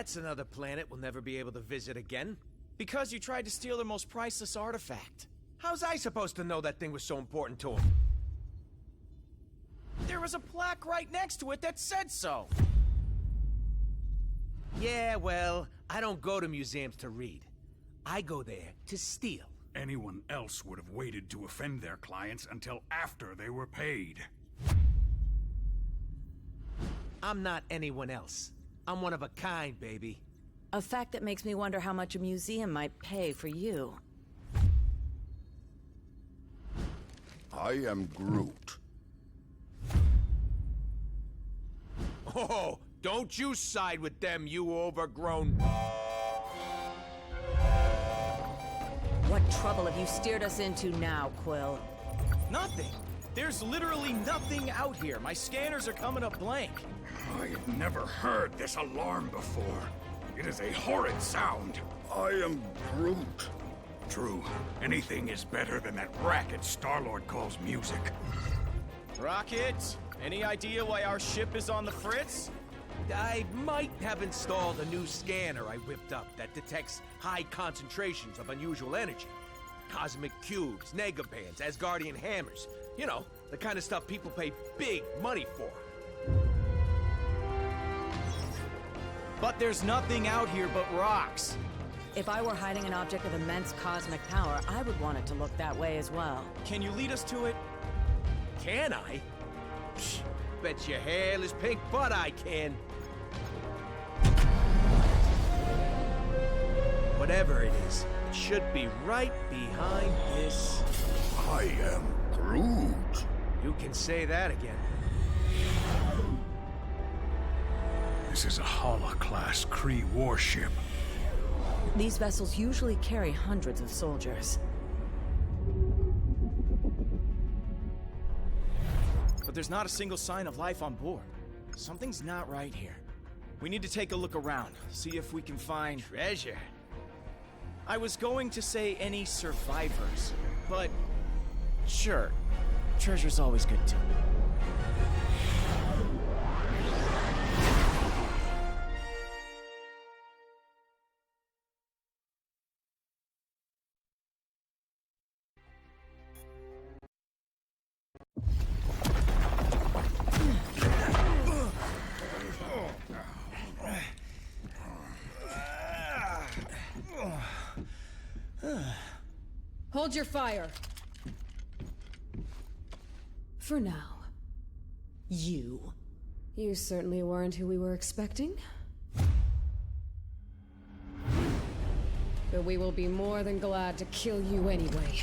That's another planet we'll never be able to visit again. Because you tried to steal their most priceless artifact. How's I supposed to know that thing was so important to him? There was a plaque right next to it that said so. Yeah, well, I don't go to museums to read. I go there to steal. Anyone else would have waited to offend their clients until after they were paid. I'm not anyone else. I'm one of a kind, baby. A fact that makes me wonder how much a museum might pay for you. I am Groot. Oh, don't you side with them, you overgrown... What trouble have you steered us into now, Quill? Nothing. There's literally nothing out here. My scanners are coming up blank. I have never heard this alarm before. It is a horrid sound. I am Groot. True. Anything is better than that racket Star-Lord calls music. Rocket, any idea why our ship is on the fritz? I might have installed a new scanner I whipped up that detects high concentrations of unusual energy. Cosmic cubes, negabands, Asgardian hammers. You know, the kind of stuff people pay big money for. But there's nothing out here but rocks. If I were hiding an object of immense cosmic power, I would want it to look that way as well. Can you lead us to it? Can I? Psh, bet your hairless pink butt I can. Whatever it is, it should be right behind this. I am Groot. You can say that again. This is a Hala-class Kree warship. These vessels usually carry hundreds of soldiers. But there's not a single sign of life on board. Something's not right here. We need to take a look around, see if we can find... Treasure. I was going to say any survivors, but... Sure. Treasure's always good too. Hold your fire. For now. You. You certainly weren't who we were expecting. But we will be more than glad to kill you anyway.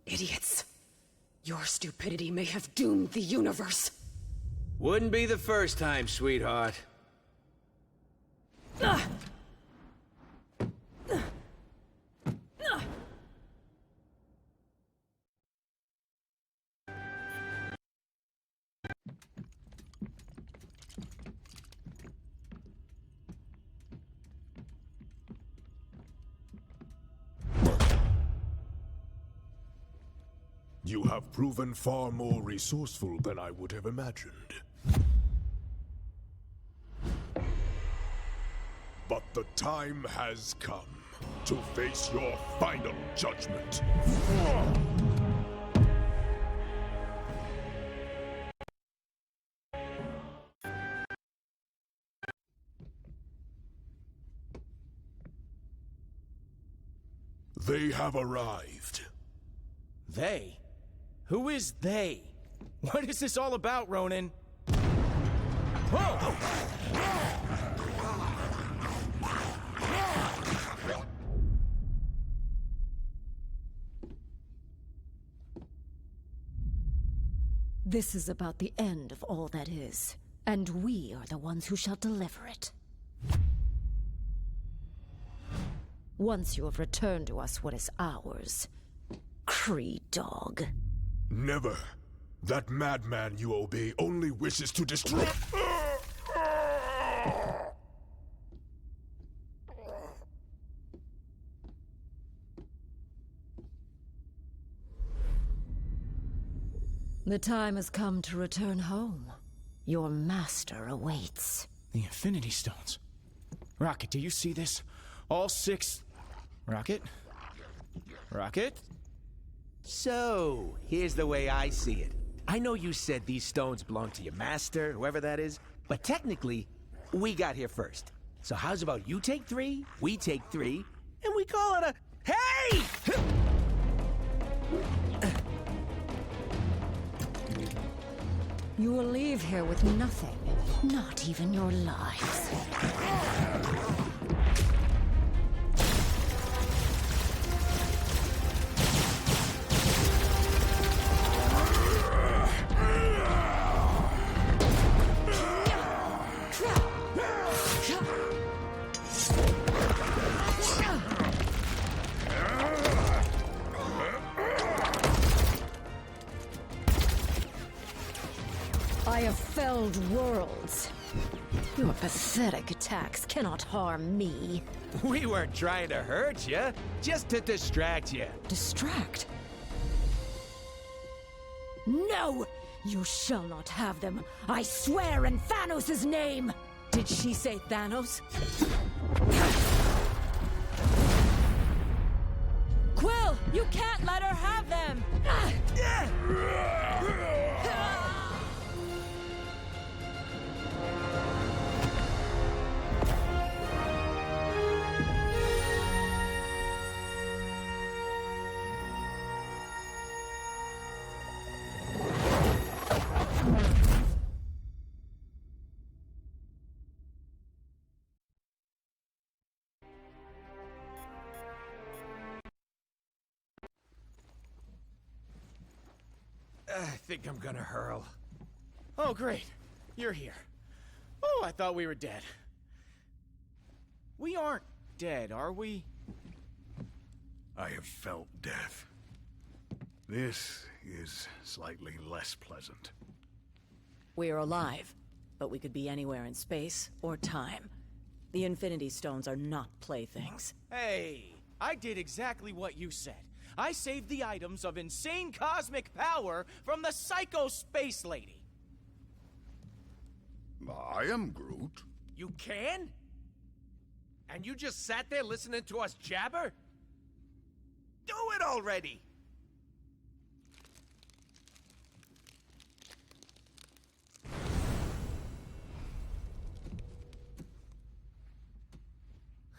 Idiots. Your stupidity may have doomed the universe. Wouldn't be the first time, sweetheart. You have proven far more resourceful than I would have imagined. But the time has come to face your final judgment. They have arrived. They? Who is they? What is this all about, Ronan? Whoa! This is about the end of all that is, and we are the ones who shall deliver it. Once you have returned to us what is ours, Kree dog. Never. That madman you obey only wishes to destroy. The time has come to return home. Your master awaits. The Infinity Stones. Rocket, do you see this? All 6... Rocket? Rocket? So, here's the way I see it. I know you said these stones belong to your master, whoever that is, but technically, we got here first. So how's about you take 3, we take 3, and we call it a... Hey! You will leave here with nothing, not even your lives. I have felled worlds. Your pathetic attacks cannot harm me. We weren't trying to hurt you, just to distract you. Distract? No! You shall not have them. I swear in Thanos' name! Did she say Thanos? Quill, you can't let her have them! I think I'm gonna hurl. Oh, great. You're here. Oh, I thought we were dead. We aren't dead, are we? I have felt death. This is slightly less pleasant. We're alive, but we could be anywhere in space or time. The Infinity Stones are not playthings. Hey, I did exactly what you said. I saved the items of insane cosmic power from the Psycho Space Lady. I am Groot. You can? And you just sat there listening to us jabber? Do it already!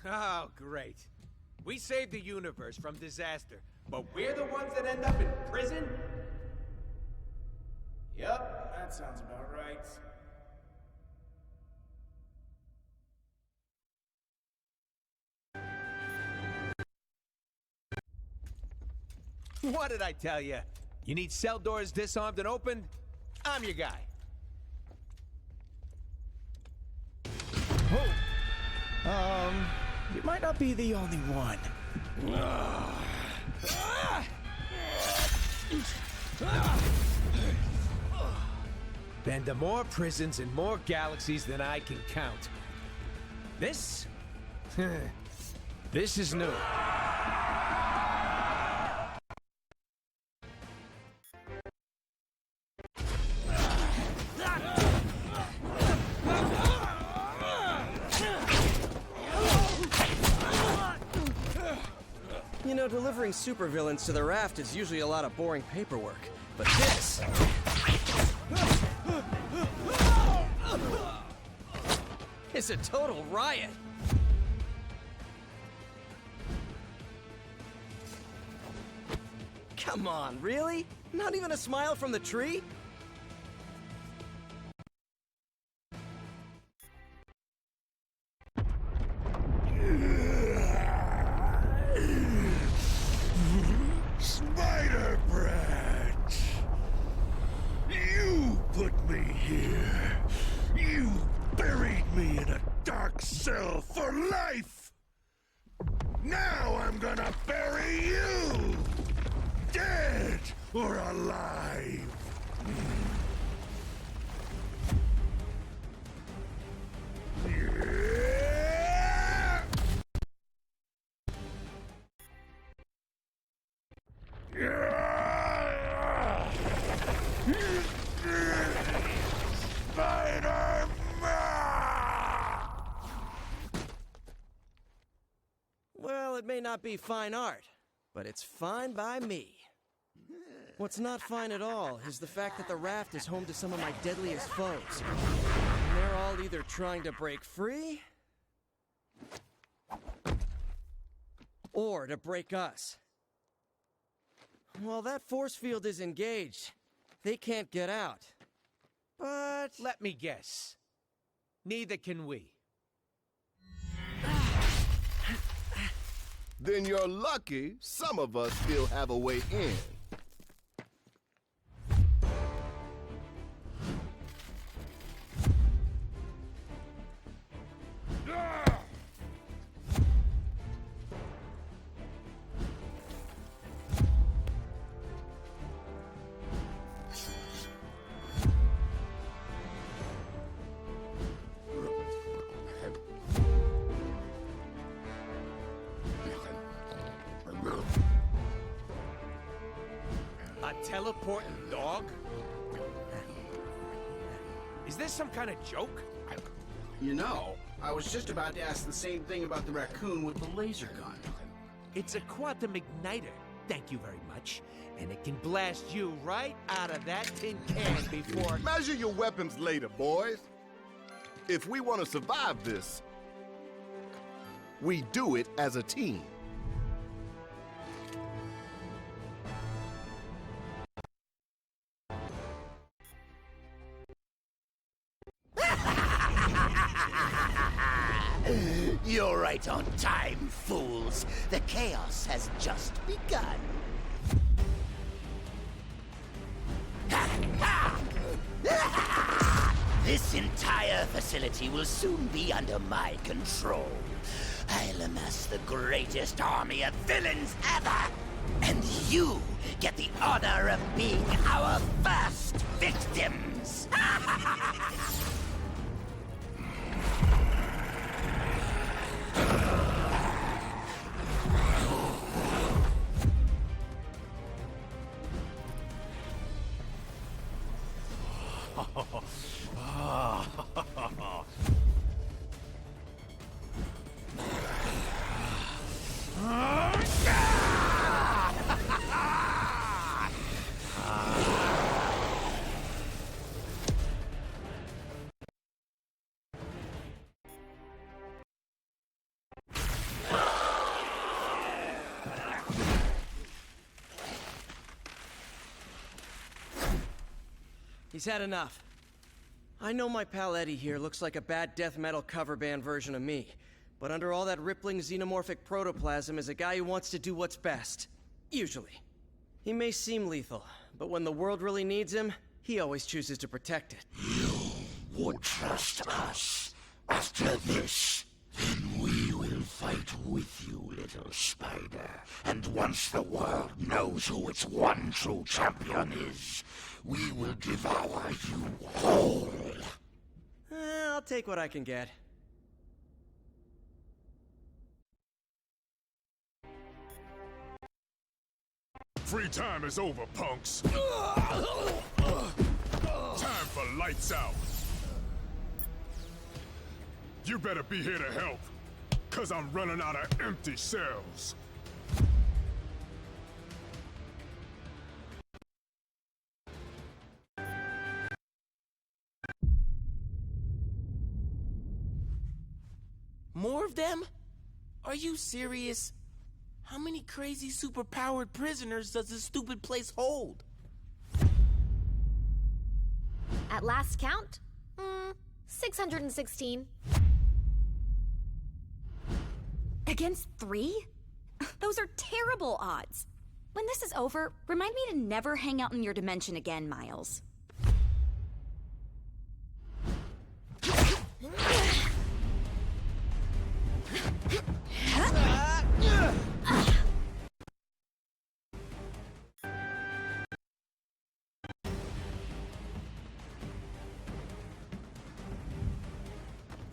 Oh, great. We saved the universe from disaster, but we're the ones that end up in prison? Yep, that sounds about right. What did I tell you? You need cell doors disarmed and opened? I'm your guy. You might not be the only one. Been to more prisons and more galaxies than I can count. This? This is new. You know, delivering supervillains to the Raft is usually a lot of boring paperwork, but this... is a total riot! Come on, really? Not even a smile from the tree? Spider Brat! You put me here. You buried me in a dark cell for life. Now I'm gonna bury you! Dead or alive! Yeah! it may not be fine art, but it's fine by me. What's not fine at all is the fact that the Raft is home to some of my deadliest foes. And they're all either trying to break free, or to break us. Well, that force field is engaged. They can't get out. But... Let me guess. Neither can we. Then you're lucky some of us still have a way in. A teleporting dog? Is this some kind of joke? You know, I was just about to ask the same thing about the raccoon with the laser gun. It's a quantum igniter, thank you very much. And it can blast you right out of that tin can before... Measure your weapons later, boys. If we want to survive this, we do it as a team. You're right on time, fools. The chaos has just begun. This entire facility will soon be under my control. I'll amass the greatest army of villains ever! And you get the honor of being our first victims! He's had enough. I know my pal Eddie here looks like a bad death metal cover band version of me, but under all that rippling xenomorphic protoplasm is a guy who wants to do what's best. Usually. He may seem lethal, but when the world really needs him, he always chooses to protect it. You would trust us. After this, then we will fight with you, little spider. And once the world knows who its one true champion is, we will devour you whole. I'll take what I can get. Free time is over, punks. Time for lights out. You better be here to help, 'cause I'm running out of empty cells. More of them? Are you serious? How many crazy superpowered prisoners does this stupid place hold? At last count, 616. Against 3? Those are terrible odds. When this is over, remind me to never hang out in your dimension again, Miles.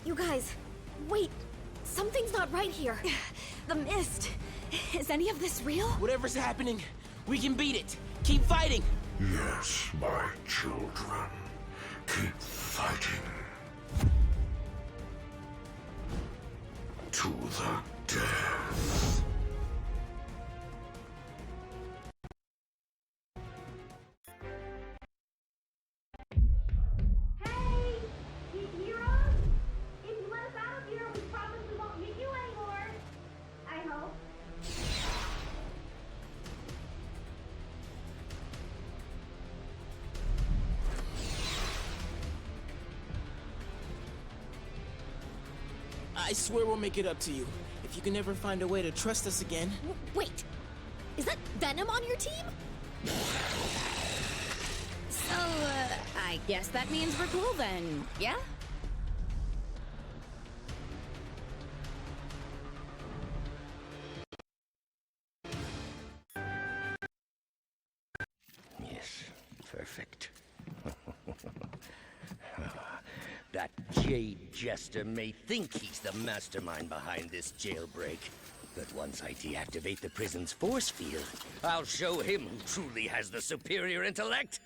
You guys, wait. Something's not right here. The mist. Is any of this real? Whatever's happening, we can beat it. Keep fighting. Yes, my children. Keep fighting. To the death. I swear we'll make it up to you. If you can ever find a way to trust us again. Wait, is that Venom on your team? So, I guess that means we're cool then, yeah? Yes, perfect. That Jade Jester may think he's the mastermind behind this jailbreak, but once I deactivate the prison's force field, I'll show him who truly has the superior intellect.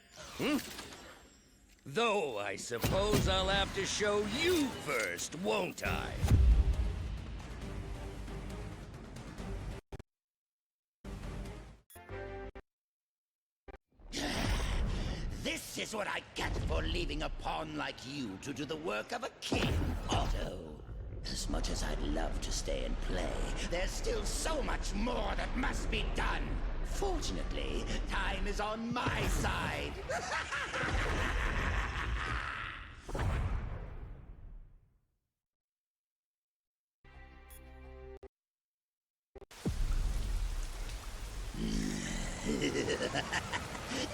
Though I suppose I'll have to show you first, won't I? This is what I get for leaving a pawn like you to do the work of a king, Otto. As much as I'd love to stay and play, there's still so much more that must be done. Fortunately, time is on my side.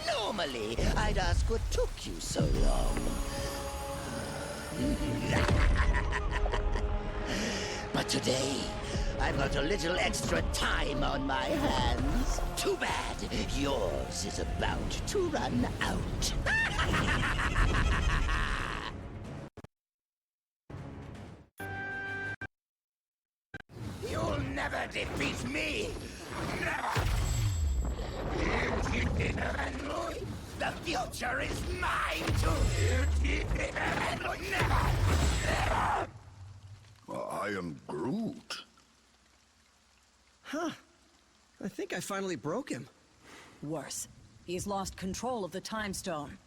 Normally, I'd ask what took you so long. But today, I've got a little extra time on my hands. Too bad. Yours is about to run out. You'll never defeat me! Never! The future is mine to... Never! I am Groot. Huh. I think I finally broke him. Worse. He's lost control of the Time Stone.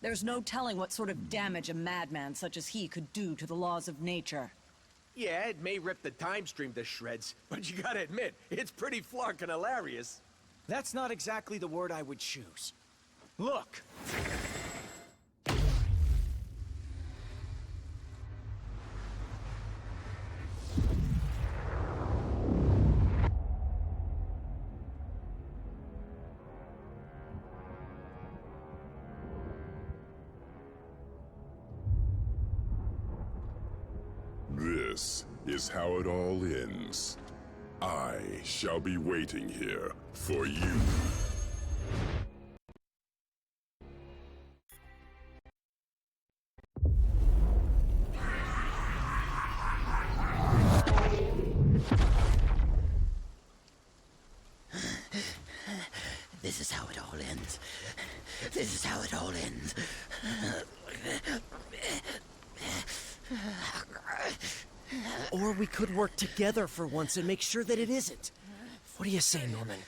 There's no telling what sort of damage a madman such as he could do to the laws of nature. Yeah, it may rip the time stream to shreds, but you gotta admit, it's pretty flarkin' hilarious. That's not exactly the word I would choose. Look! This is how it all ends. I shall be waiting here for you. This is how it all ends. This is how it all ends. Or we could work together for once and make sure that it isn't. What do you say, Norman?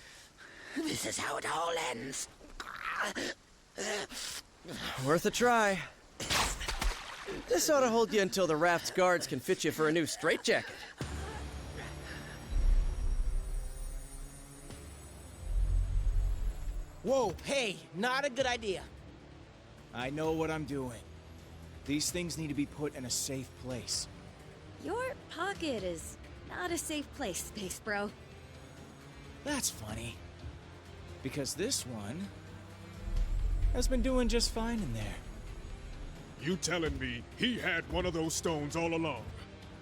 This is how it all ends. Worth a try. This ought to hold you until the Raft's guards can fit you for a new straitjacket. Whoa, hey, not a good idea. I know what I'm doing. These things need to be put in a safe place. Your pocket is not a safe place, Space Bro. That's funny. Because this one has been doing just fine in there. You telling me he had one of those stones all along,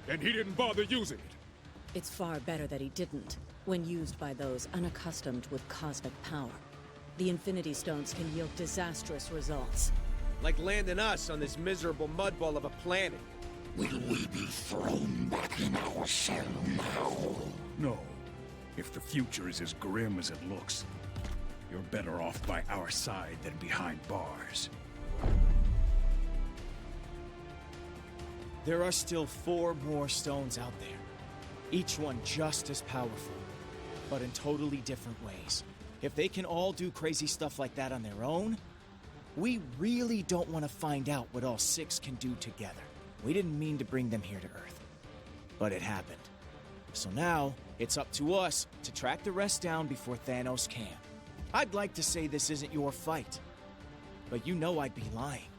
and he didn't bother using it? It's far better that he didn't, when used by those unaccustomed with cosmic power. The Infinity Stones can yield disastrous results. Like landing us on this miserable mudball of a planet. Will we be thrown back in our cell now? No. If the future is as grim as it looks, you're better off by our side than behind bars. There are still 4 more stones out there. Each one just as powerful, but in totally different ways. If they can all do crazy stuff like that on their own, we really don't want to find out what all 6 can do together. We didn't mean to bring them here to Earth, but it happened. So now, it's up to us to track the rest down before Thanos can. I'd like to say this isn't your fight, but you know I'd be lying.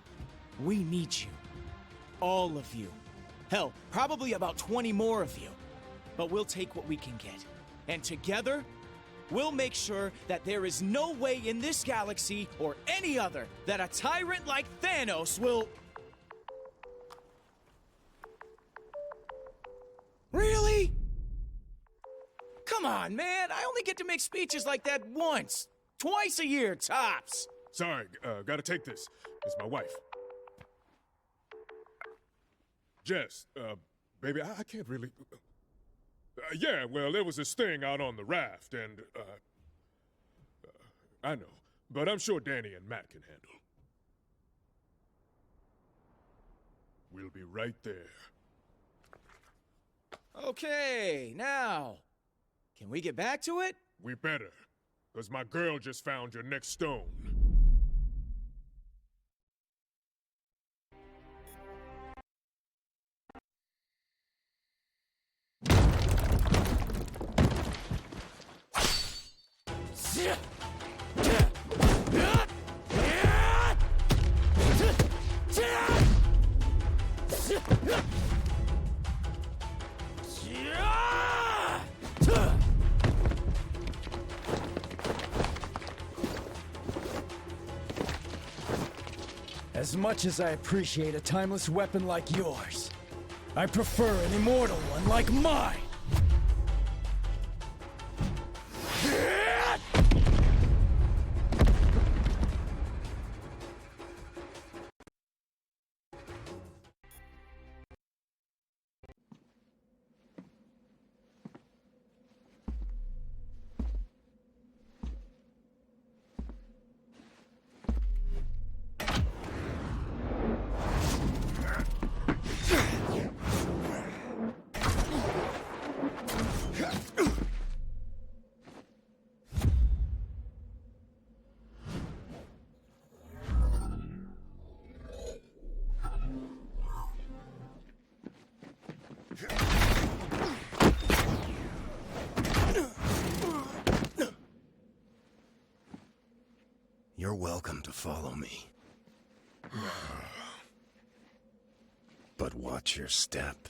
We need you. All of you. Hell, probably about 20 more of you. But we'll take what we can get. And together, we'll make sure that there is no way in this galaxy or any other that a tyrant like Thanos will... Really? Come on, man. I only get to make speeches like that once. Twice a year, tops. Sorry, gotta take this. It's my wife. Jess, baby, I can't really... yeah, well, there was this thing out on the raft, and, I know, but I'm sure Danny and Matt can handle. We'll be right there. Okay, now, can we get back to it? We better, because my girl just found your next stone. As much as I appreciate a timeless weapon like yours, I prefer an immortal one like mine! You're welcome to follow me. But watch your step.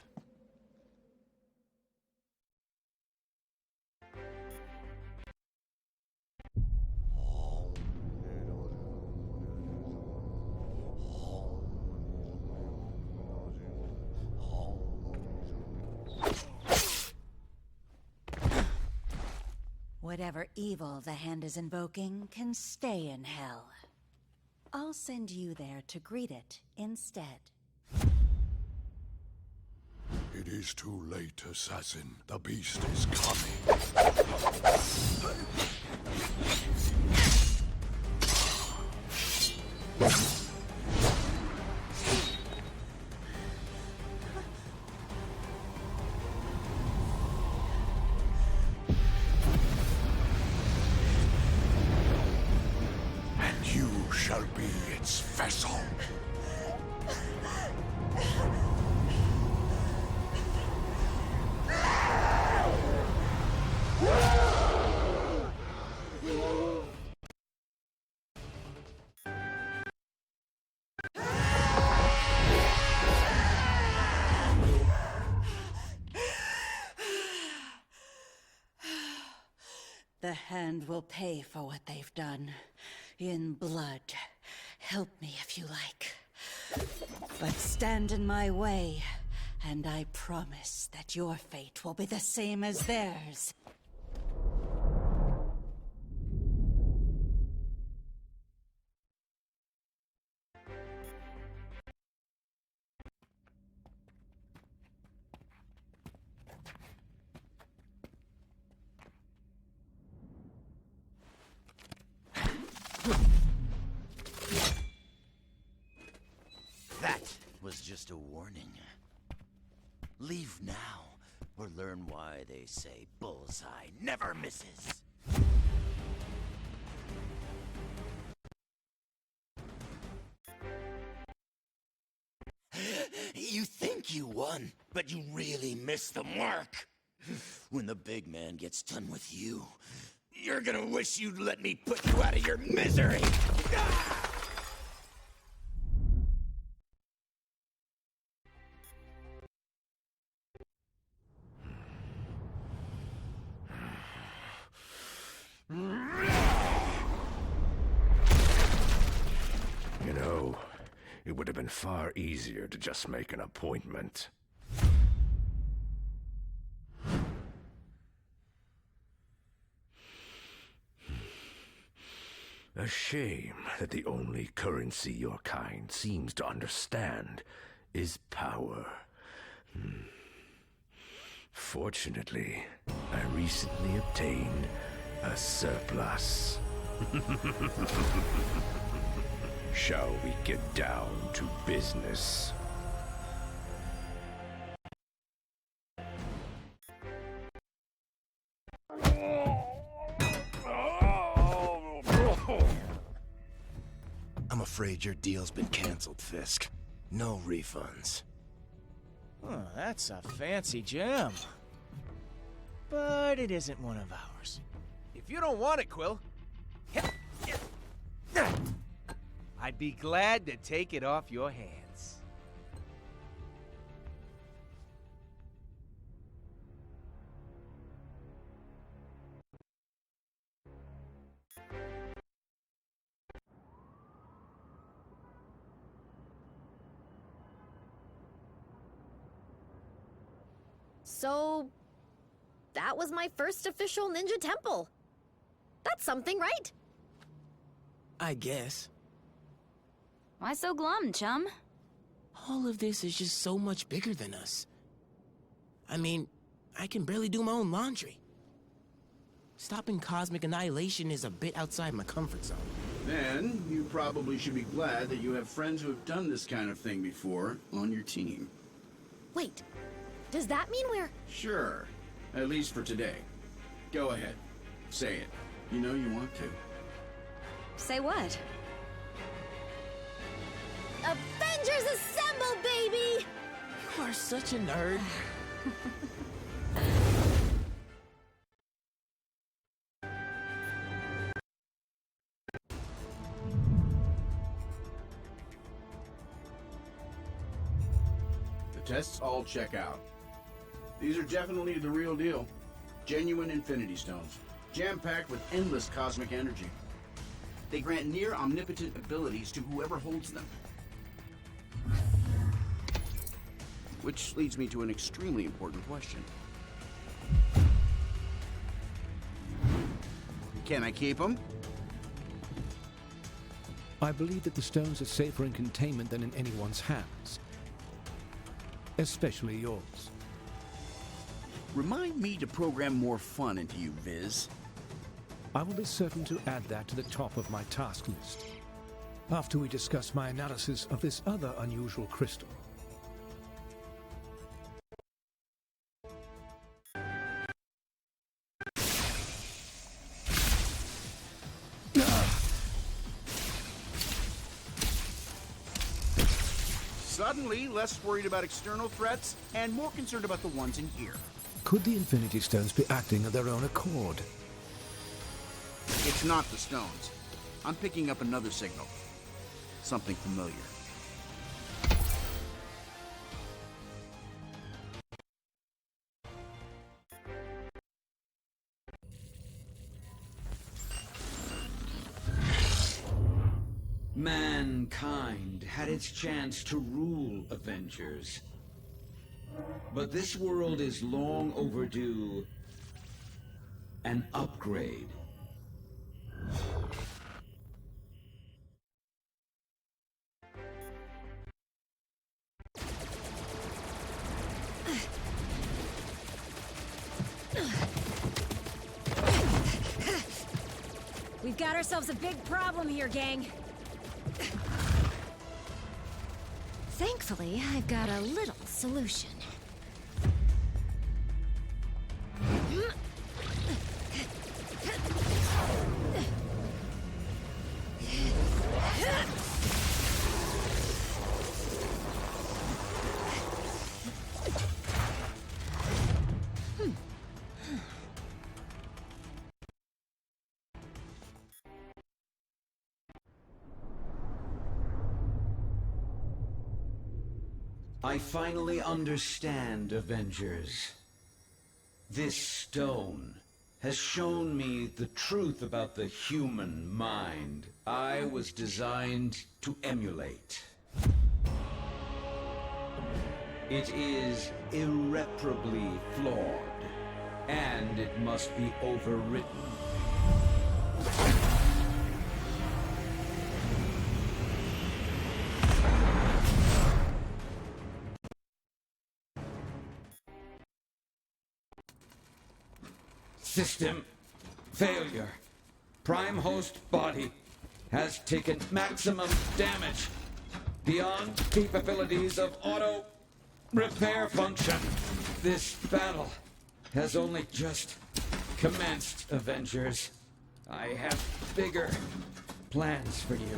Whatever evil the Hand is invoking can stay in hell. I'll send you there to greet it instead. It is too late, assassin. The beast is coming. Shall be its vessel. The Hand will pay for what they've done. In blood. Help me if you like. But stand in my way, and I promise that your fate will be the same as theirs. Just a warning. Leave now, or learn why they say bullseye never misses. You think you won, but you really missed the mark. When the big man gets done with you, you're gonna wish you'd let me put you out of your misery. It would have been far easier to just make an appointment. A shame that the only currency your kind seems to understand is power. Fortunately, I recently obtained a surplus. Shall we get down to business? I'm afraid your deal's been canceled, Fisk. No refunds. Oh, that's a fancy gem. But it isn't one of ours. If you don't want it, Quill, I'd be glad to take it off your hands. So, that was my first official ninja temple. That's something, right? I guess. Why so glum, chum? All of this is just so much bigger than us. I mean, I can barely do my own laundry. Stopping cosmic annihilation is a bit outside my comfort zone. Then, you probably should be glad that you have friends who have done this kind of thing before on your team. Wait, does that mean we're... Sure, at least for today. Go ahead, say it. You know you want to. Say what? Avengers Assemble, baby! You are such a nerd. The tests all check out. These are definitely the real deal. Genuine Infinity Stones, jam-packed with endless cosmic energy. They grant near omnipotent abilities to whoever holds them. Which leads me to an extremely important question. Can I keep them? I believe that the stones are safer in containment than in anyone's hands. Especially yours. Remind me to program more fun into you, Viz. I will be certain to add that to the top of my task list, after we discuss my analysis of this other unusual crystal. Suddenly, less worried about external threats and more concerned about the ones in here. Could the Infinity Stones be acting of their own accord? It's not the stones. I'm picking up another signal. Something familiar. Mankind had its chance to rule Avengers. But this world is long overdue an upgrade. We've got ourselves a big problem here, gang. Thankfully, I've got a little solution. I finally understand, Avengers. This stone has shown me the truth about the human mind I was designed to emulate. It is irreparably flawed, and it must be overwritten. System failure. Prime host body has taken maximum damage beyond capabilities of auto repair function. This battle has only just commenced, Avengers. I have bigger plans for you.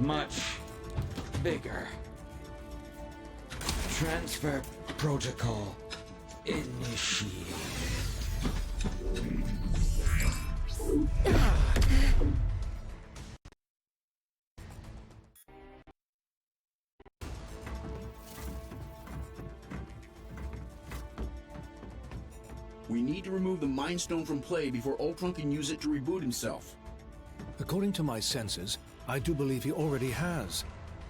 Much bigger. Transfer protocol initiated. We need to remove the Mind Stone from play before Ultron can use it to reboot himself. According to my senses, I do believe he already has.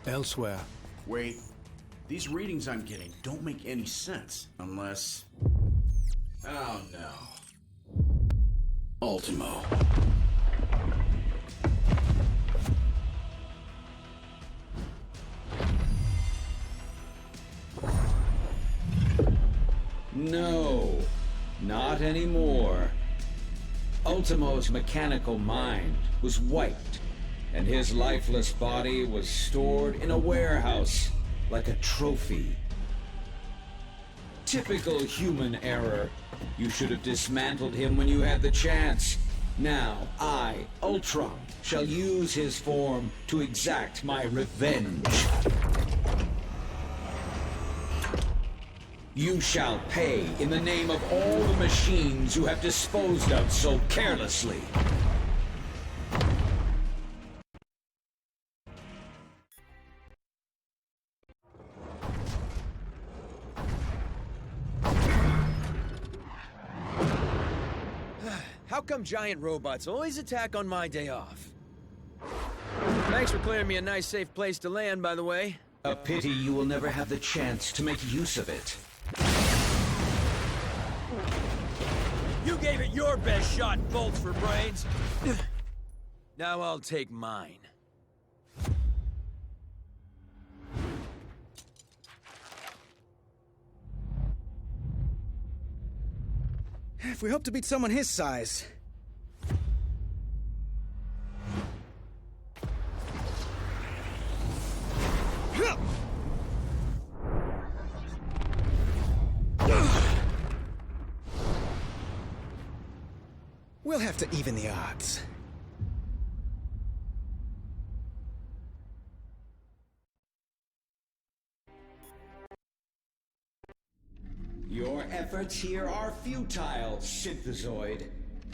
Elsewhere. Wait. These readings I'm getting don't make any sense unless... Oh no. Ultimo. No, not anymore. Ultimo's mechanical mind was wiped, and his lifeless body was stored in a warehouse like a trophy. Typical human error. You should have dismantled him when you had the chance. Now, I, Ultron, shall use his form to exact my revenge. You shall pay in the name of all the machines you have disposed of so carelessly. How come giant robots always attack on my day off? Thanks for clearing me a nice, safe place to land, by the way. A pity you will never have the chance to make use of it. You gave it your best shot, bolts for brains. Now I'll take mine. If we hope to beat someone his size. We'll have to even the odds. Your efforts here are futile, Synthezoid.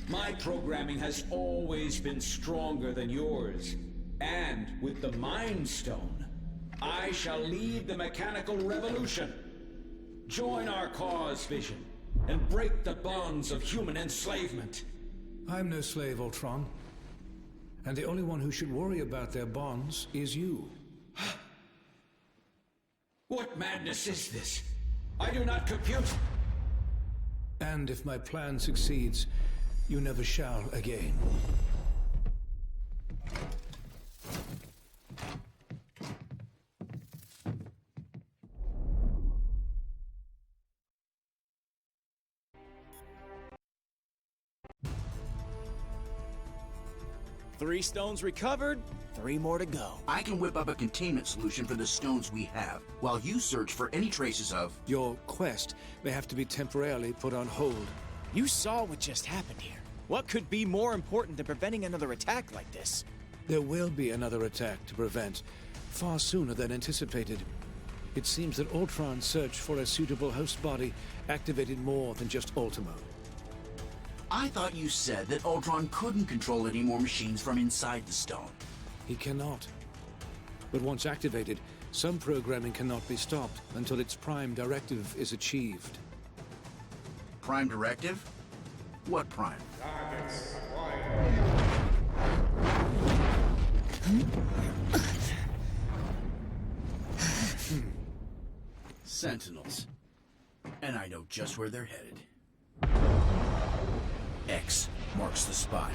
My programming has always been stronger than yours. And with the Mind Stone, I shall lead the mechanical revolution. Join our cause, Vision, and break the bonds of human enslavement. I'm no slave, Ultron. And the only one who should worry about their bonds is you. What madness is this? I do not compute. And if my plan succeeds, you never shall again. Three stones recovered, 3 more to go. I can whip up a containment solution for the stones we have, while you search for any traces of... Your quest may have to be temporarily put on hold. You saw what just happened here. What could be more important than preventing another attack like this? There will be another attack to prevent, far sooner than anticipated. It seems that Ultron's search for a suitable host body activated more than just Ultimo. I thought you said that Ultron couldn't control any more machines from inside the stone. He cannot. But once activated, some programming cannot be stopped until its prime directive is achieved. Prime directive? What prime? Sentinels. And I know just where they're headed. X marks the spot.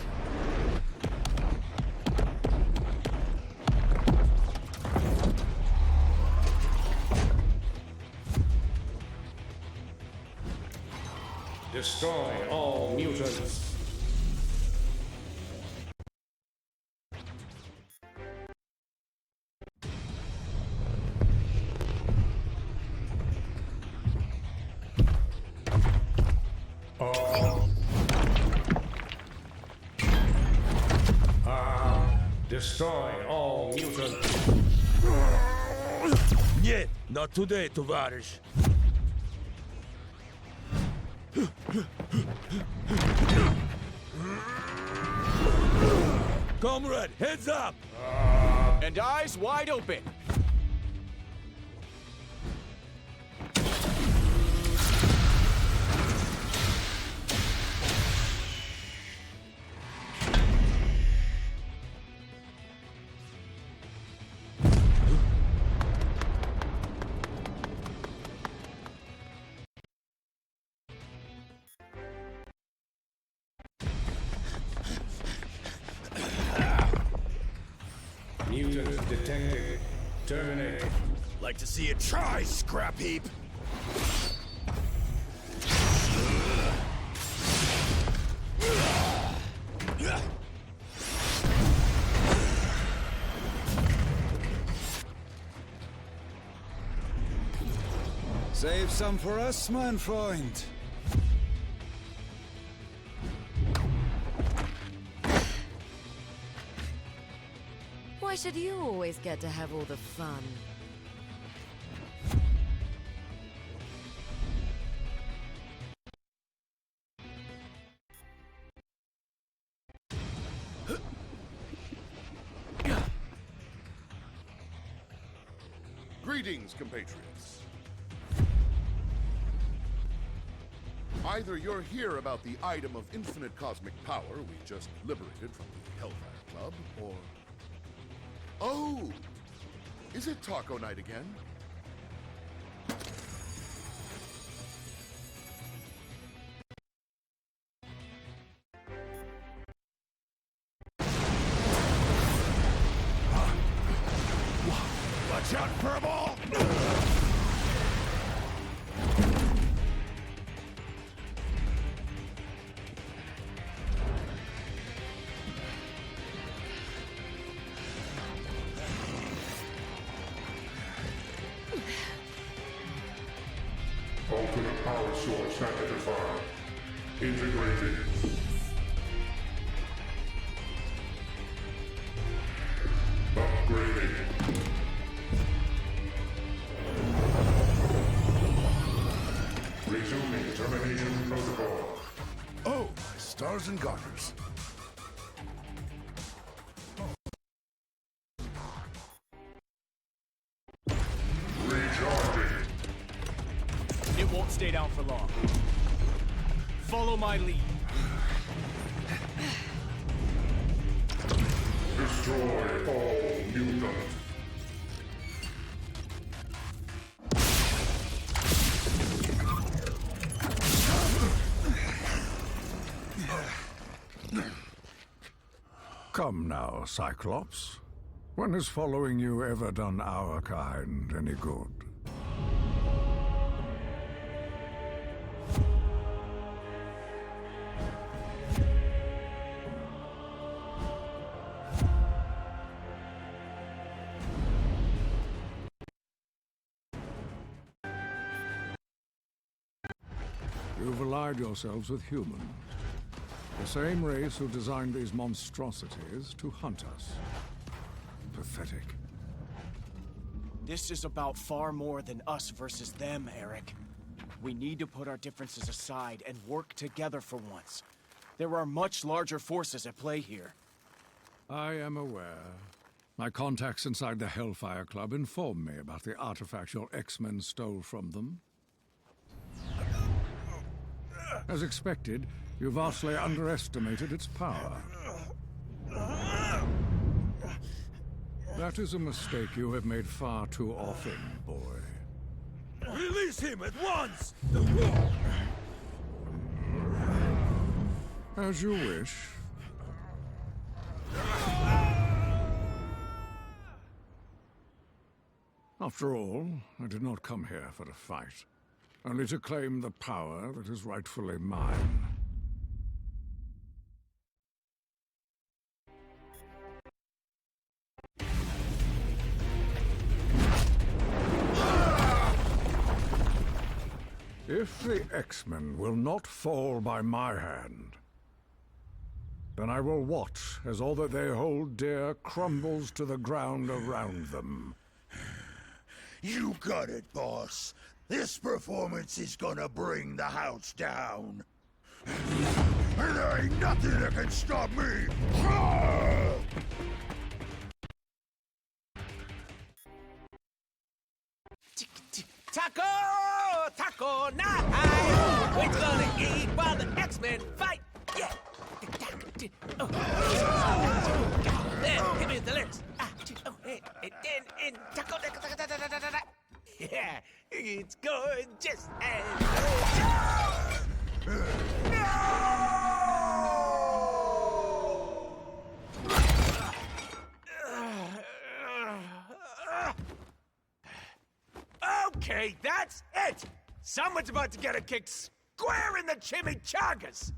Destroy all mutants. Destroy all mutants. Нет, not today, товарищ. Comrade, heads up! And eyes wide open. Mutants detected. Terminate. Like to see you try, scrap heap. Save some for us, mein Freund. Why should you always get to have all the fun? Greetings, compatriots. Either you're here about the item of infinite cosmic power we just liberated from the Hellfire Club, or... Oh! Is it taco night again? Watch out, Furball! Ultimate power source identified. Integrated. Upgraded. Resuming termination protocol. Oh, my stars and garters. Recharging. It won't stay down for long. Follow my lead. Destroy all mutants. Come now, Cyclops. When has following you ever done our kind any good? You've allied yourselves with humans. The same race who designed these monstrosities to hunt us. Pathetic. This is about far more than us versus them, Eric. We need to put our differences aside and work together for once. There are much larger forces at play here. I am aware. My contacts inside the Hellfire Club informed me about the artifact your X-Men stole from them. As expected, you vastly underestimated its power. That is a mistake you have made far too often, boy. Release him at once! As you wish. After all, I did not come here for a fight, only to claim the power that is rightfully mine. If the X-Men will not fall by my hand, then I will watch as all that they hold dear crumbles to the ground around them. You got it, boss. This performance is gonna bring the house down. And there ain't nothing that can stop me! Taco! Taco night! We're gonna eat while the X-Men fight! Yeah! There, give me the lyrics. Taco, yeah, it's going just as... Okay, that's it! Someone's about to get a kick square in the chimichangas!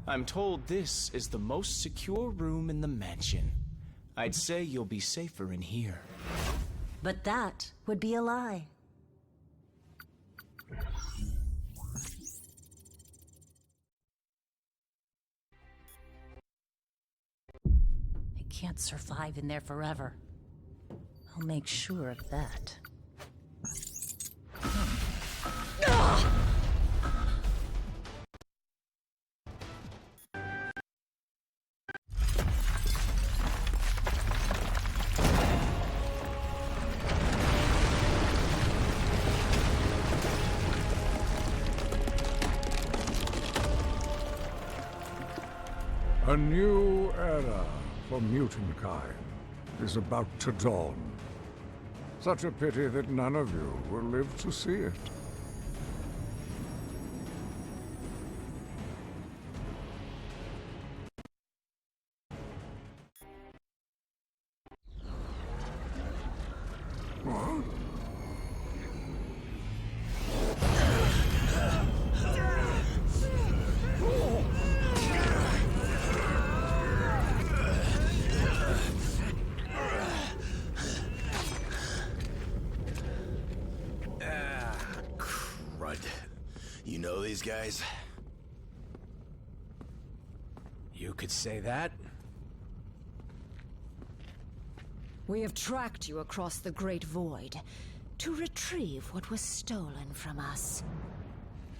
I'm told this is the most secure room in the mansion. I'd say you'll be safer in here. But that would be a lie. I can't survive in there forever. I'll make sure of that. A new era for mutant kind is about to dawn. Such a pity that none of you will live to see it. What? You know these guys? You could say that. We have tracked you across the Great Void to retrieve what was stolen from us.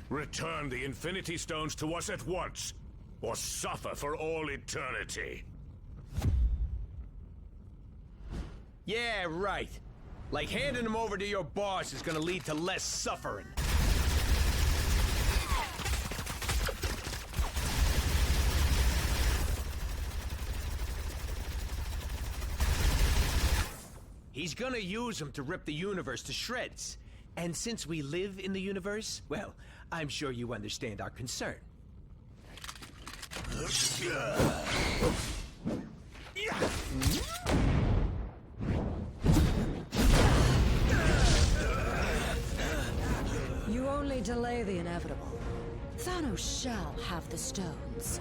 Return the Infinity Stones to us at once, or suffer for all eternity. Yeah, right. Like handing them over to your boss is gonna lead to less suffering. He's gonna use them to rip the universe to shreds. And since we live in the universe, well, I'm sure you understand our concern. You only delay the inevitable. Thanos shall have the stones.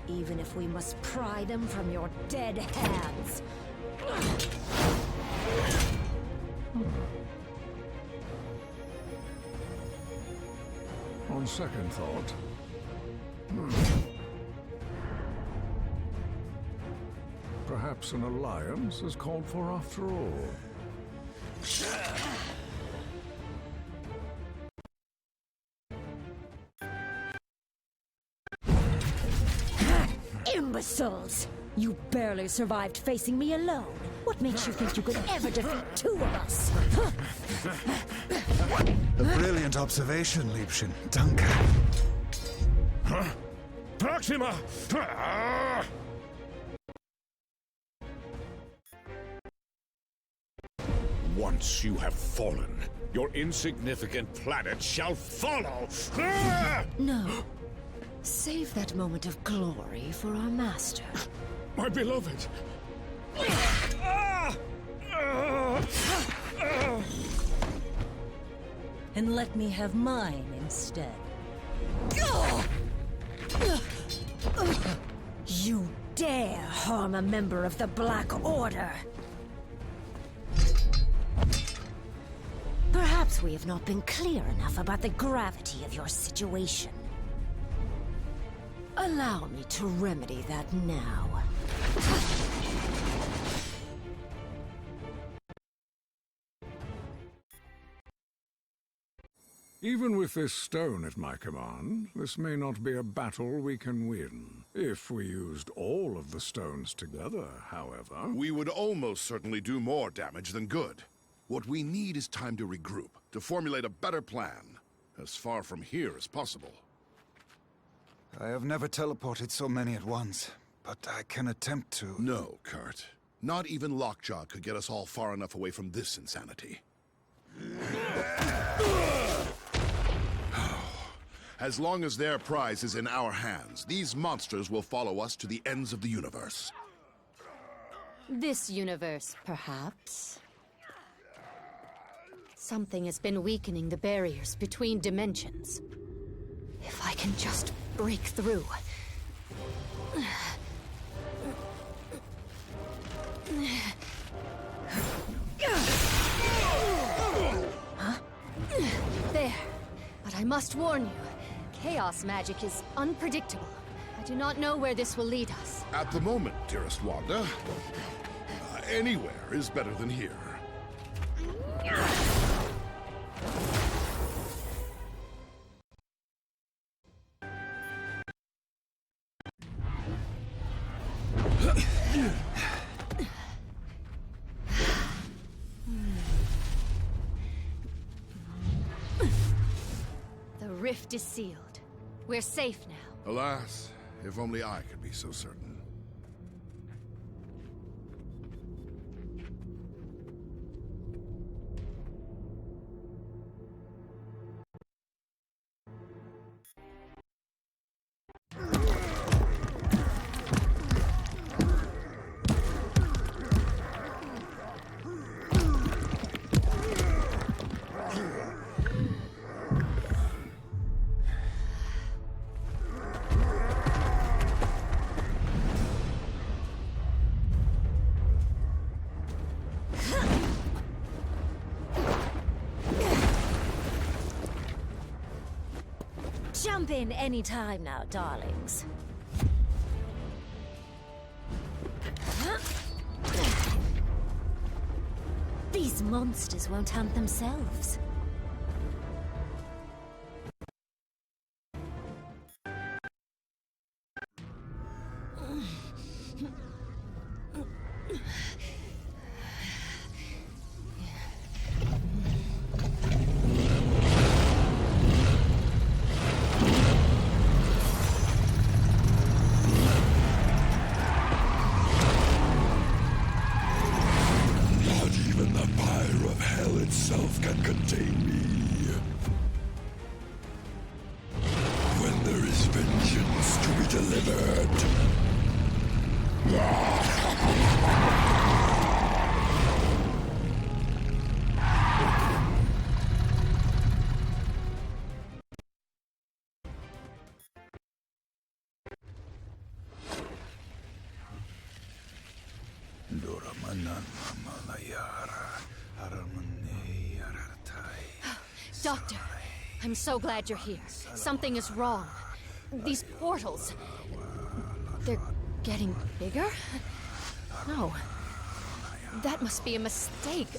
Even if we must pry them from your dead hands. On second thought, perhaps an alliance is called for after all. Imbeciles! You barely survived facing me alone. What makes you think you could ever defeat two of us? A brilliant observation, Liebchen. Danke. Huh? Proxima! Once you have fallen, your insignificant planet shall follow! No. Save that moment of glory for our master. My beloved! And let me have mine instead. You dare harm a member of the Black Order! Perhaps we have not been clear enough about the gravity of your situation. Allow me to remedy that now. Even with this stone at my command, this may not be a battle we can win. If we used all of the stones together, however... We would almost certainly do more damage than good. What we need is time to regroup, to formulate a better plan, as far from here as possible. I have never teleported so many at once, but I can attempt to... No, Kurt. Not even Lockjaw could get us all far enough away from this insanity. As long as their prize is in our hands, these monsters will follow us to the ends of the universe. This universe, perhaps. Something has been weakening the barriers between dimensions. If I can just break through. Huh? There. But I must warn you. Chaos magic is unpredictable. I do not know where this will lead us. At the moment, dearest Wanda, anywhere is better than here. The rift is sealed. We're safe now. Alas, if only I could be so certain. Jump in any time now, darlings. These monsters won't hunt themselves. Doctor, I'm so glad you're here. Something is wrong. These portals... they're getting bigger? No. That must be a mistake.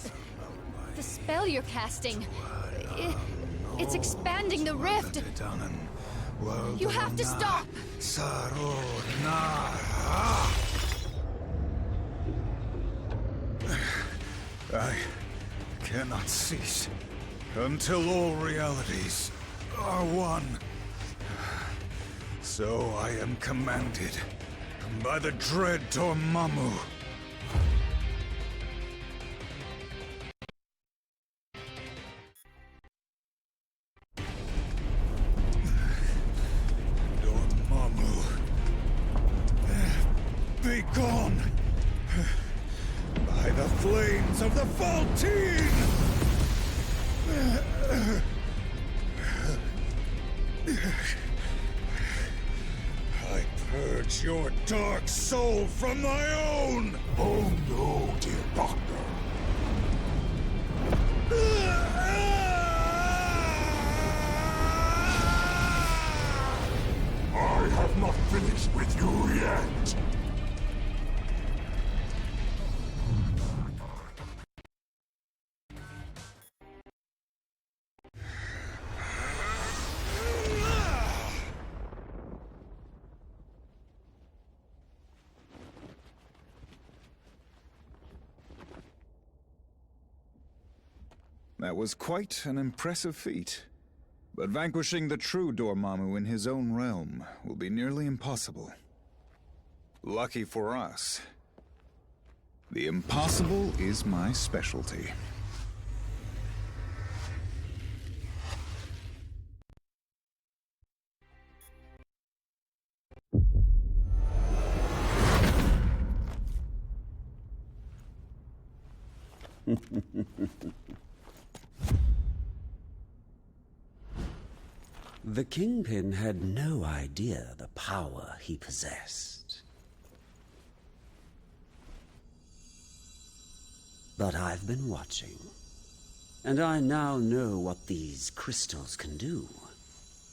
The spell you're casting... it's expanding the rift. You have to stop! I cannot cease until all realities are one. So I am commanded by the dread Dormammu. Dormammu, be gone by the flames of the Faltine! I purge your dark soul from my own! Oh no, dear Doctor. I have not finished with you yet. That was quite an impressive feat. But vanquishing the true Dormammu in his own realm will be nearly impossible. Lucky for us, the impossible is my specialty. The Kingpin had no idea the power he possessed. But I've been watching, and I now know what these crystals can do,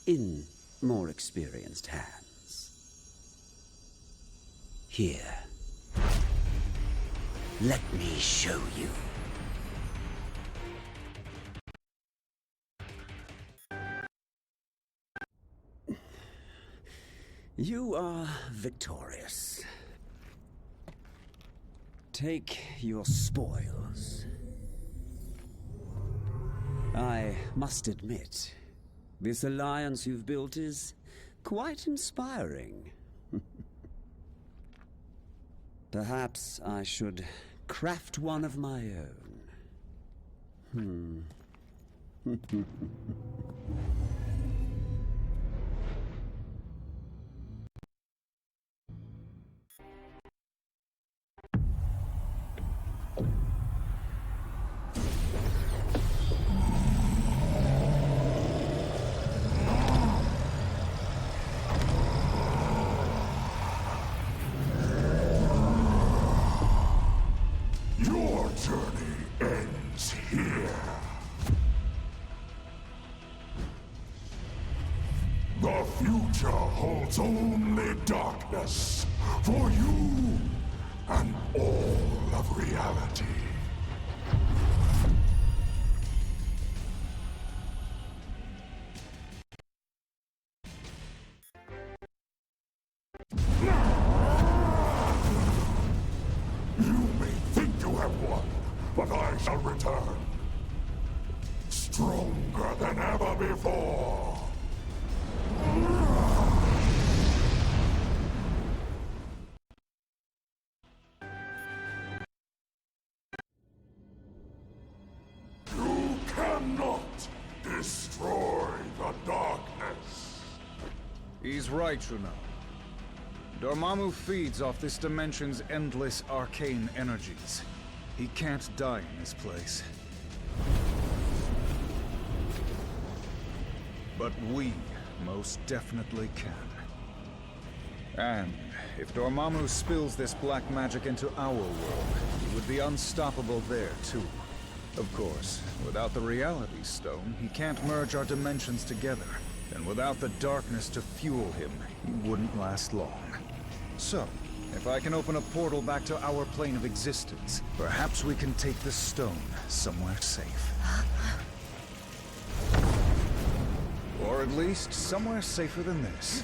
in more experienced hands. Here, let me show you. You are victorious. Take your spoils. I must admit, this alliance you've built is quite inspiring. Perhaps I should craft one of my own. Your journey ends here. The future holds only darkness for you and all of reality. You may think you have won, but I shall return. Stronger than ever before. You cannot destroy the darkness. He's right, Juno. Dormammu feeds off this dimension's endless arcane energies. He can't die in this place. But we most definitely can. And if Dormammu spills this black magic into our world, he would be unstoppable there, too. Of course, without the Reality Stone, he can't merge our dimensions together. And without the darkness to fuel him, he wouldn't last long. So, if I can open a portal back to our plane of existence, perhaps we can take the stone somewhere safe. Or at least somewhere safer than this.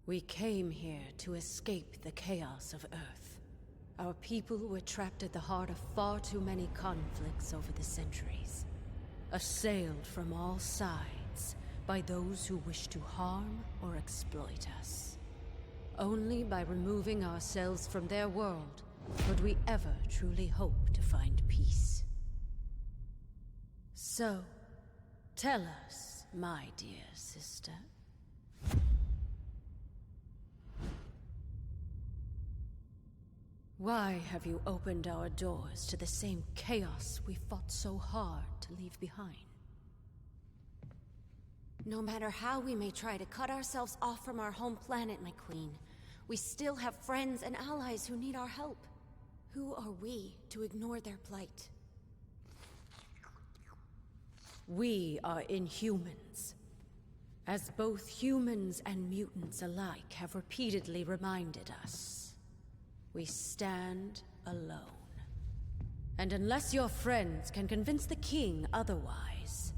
We came here to escape the chaos of Earth. Our people were trapped at the heart of far too many conflicts over the centuries. Assailed from all sides by those who wish to harm or exploit us. Only by removing ourselves from their world could we ever truly hope to find peace. So, tell us, my dear sister. Why have you opened our doors to the same chaos we fought so hard to leave behind? No matter how we may try to cut ourselves off from our home planet, my queen, we still have friends and allies who need our help. Who are we to ignore their plight? We are Inhumans. As both humans and mutants alike have repeatedly reminded us, we stand alone. And unless your friends can convince the king otherwise,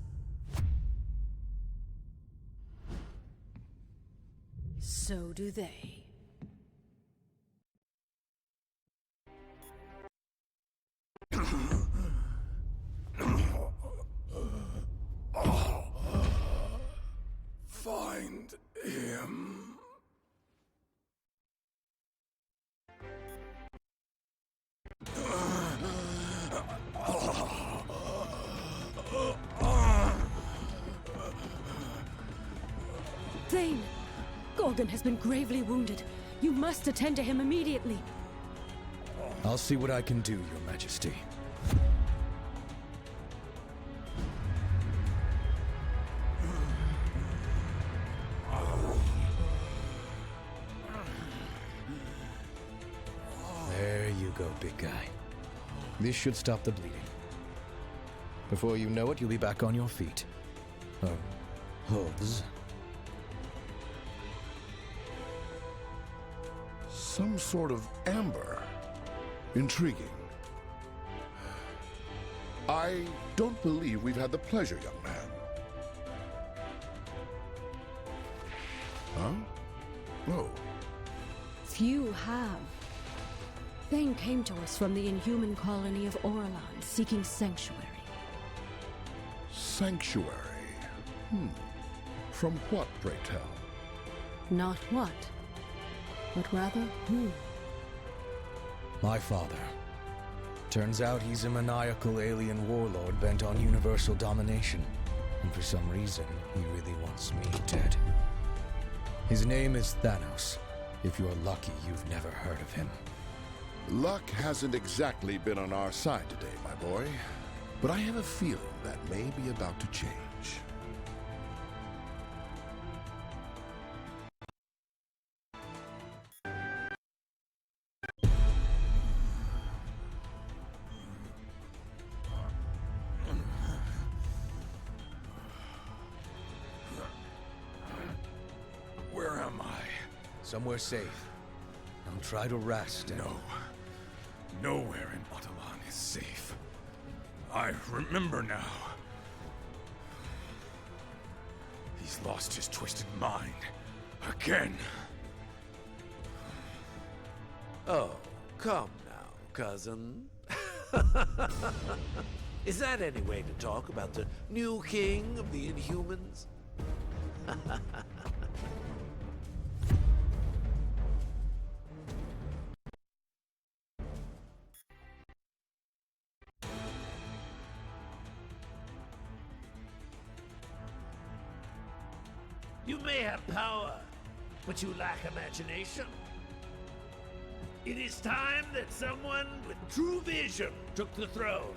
so do they. Find him. Thane! Gorgon has been gravely wounded. You must attend to him immediately. I'll see what I can do, Your Majesty. There you go, big guy. This should stop the bleeding. Before you know it, you'll be back on your feet. Hooves. Some sort of amber. Intriguing. I don't believe we've had the pleasure, young man. Huh? Oh. Few have. Thane came to us from the Inhuman colony of Orlan, seeking sanctuary. Sanctuary? From what, pray tell? Not what, but rather who. My father. Turns out he's a maniacal alien warlord bent on universal domination. And for some reason, he really wants me dead. His name is Thanos. If you're lucky, you've never heard of him. Luck hasn't exactly been on our side today, my boy. But I have a feeling that may be about to change. Where am I? Somewhere safe. Now try to rest and... No. Nowhere in Autobahn is safe. I remember now. He's lost his twisted mind. Again. Oh, come now, cousin. Is that any way to talk about the new king of the Inhumans? You may have power, but you lack imagination. It is time that someone with true vision took the throne.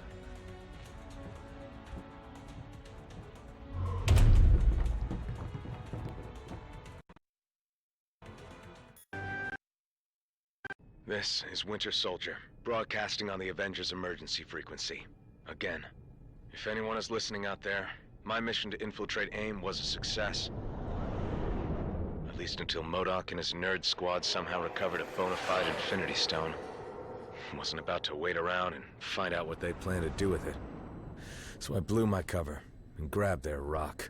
This is Winter Soldier, broadcasting on the Avengers emergency frequency. Again, if anyone is listening out there, my mission to infiltrate AIM was a success. At least until MODOK and his nerd squad somehow recovered a bona fide Infinity Stone. Wasn't about to wait around and find out what they plan to do with it. So I blew my cover and grabbed their rock.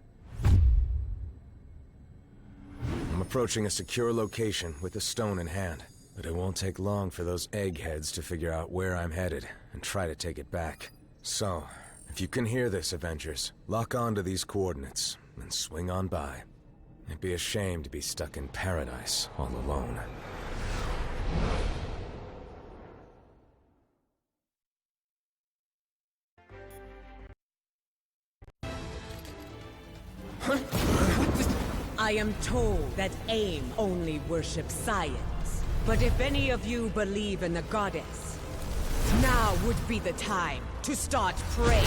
I'm a approaching a secure location with the stone in hand. But it won't take long for those eggheads to figure out where I'm headed and try to take it back. So, if you can hear this, Avengers, lock on to these coordinates and swing on by. It'd be a shame to be stuck in paradise all alone. I am told that AIM only worships science. But if any of you believe in the goddess, now would be the time to start praying.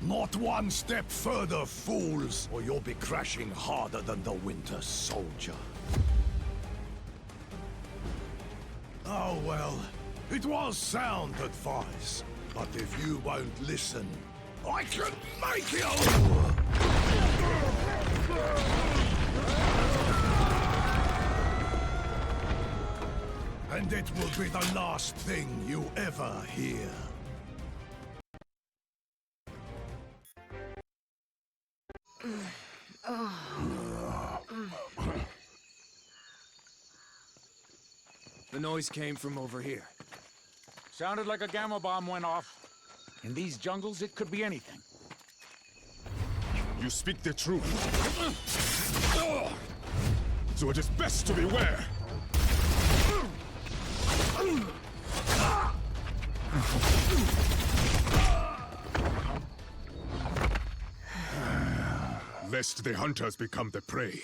Not one step further, fools, or you'll be crashing harder than the Winter Soldier. Oh well, it was sound advice, but if you won't listen, I can make you! And it will be the last thing you ever hear. The noise came from over here. Sounded like a gamma bomb went off. In these jungles, it could be anything. You speak the truth. So it is best to beware. Lest the hunters become the prey.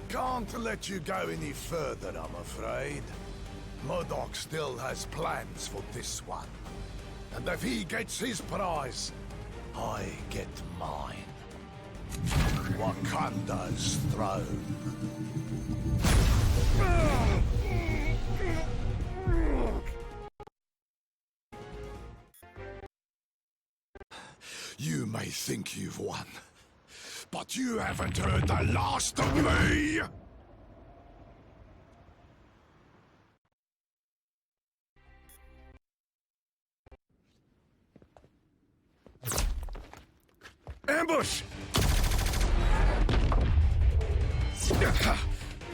Can't let you go any further, I'm afraid. Murdoch still has plans for this one. And if he gets his prize, I get mine. Wakanda's throne. You may think you've won, but you haven't heard the last of me! Ambush!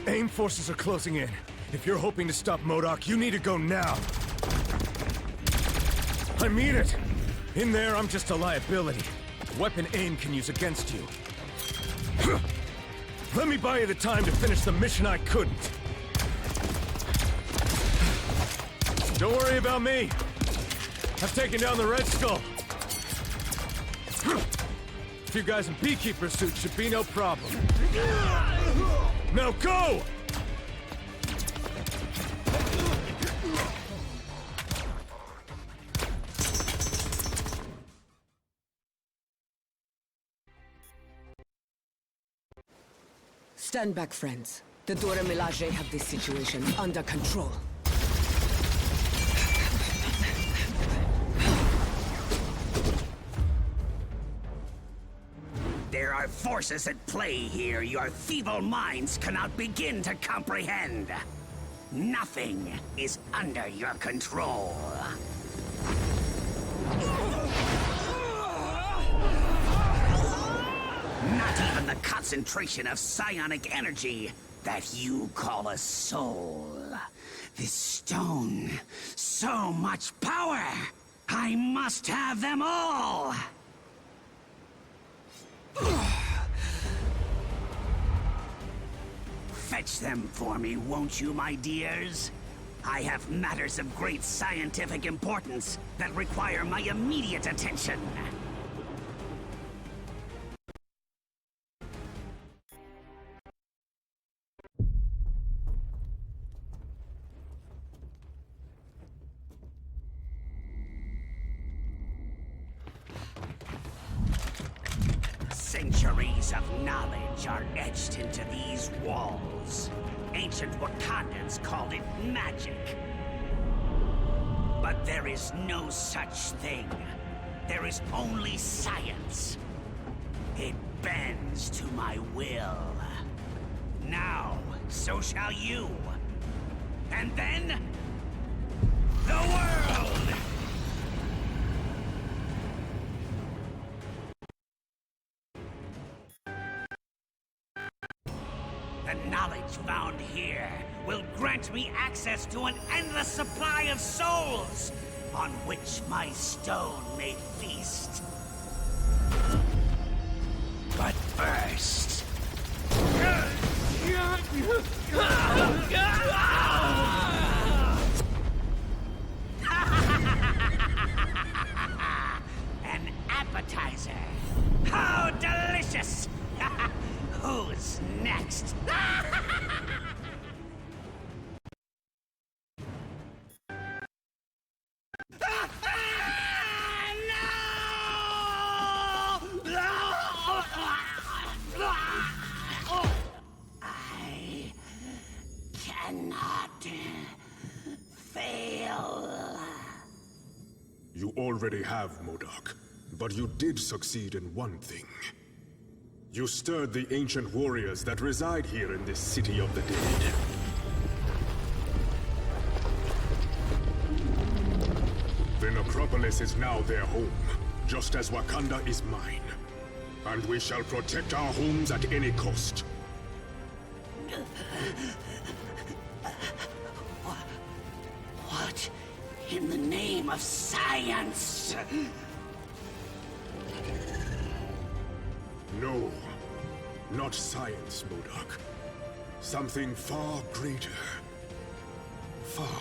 AIM forces are closing in. If you're hoping to stop MODOK, you need to go now. I mean it! In there, I'm just a liability. Weapon AIM can use against you. Let me buy you the time to finish the mission I couldn't. Don't worry about me. I've taken down the Red Skull. You guys in beekeeper suits should be no problem. Now go! Stand back, friends. The Dora Milaje have this situation under control. There are forces at play here your feeble minds cannot begin to comprehend. Nothing is under your control. Not even the concentration of psionic energy that you call a soul. This stone, so much power! I must have them all! Fetch them for me, won't you, my dears? I have matters of great scientific importance that require my immediate attention. Centuries of knowledge are etched into these walls. Ancient Wakandans called it magic. But there is no such thing. There is only science. It bends to my will. Now, so shall you. And then... the world! The knowledge found here will grant me access to an endless supply of souls, on which my stone may feast. But first... an appetizer! How delicious! Who's next? I cannot fail. You already have, MODOK, but you did succeed in one thing. You stirred the ancient warriors that reside here in this city of the dead. The Necropolis is now their home, just as Wakanda is mine. And we shall protect our homes at any cost. What in the name of science? No, not science, MODOK. Something far greater. Far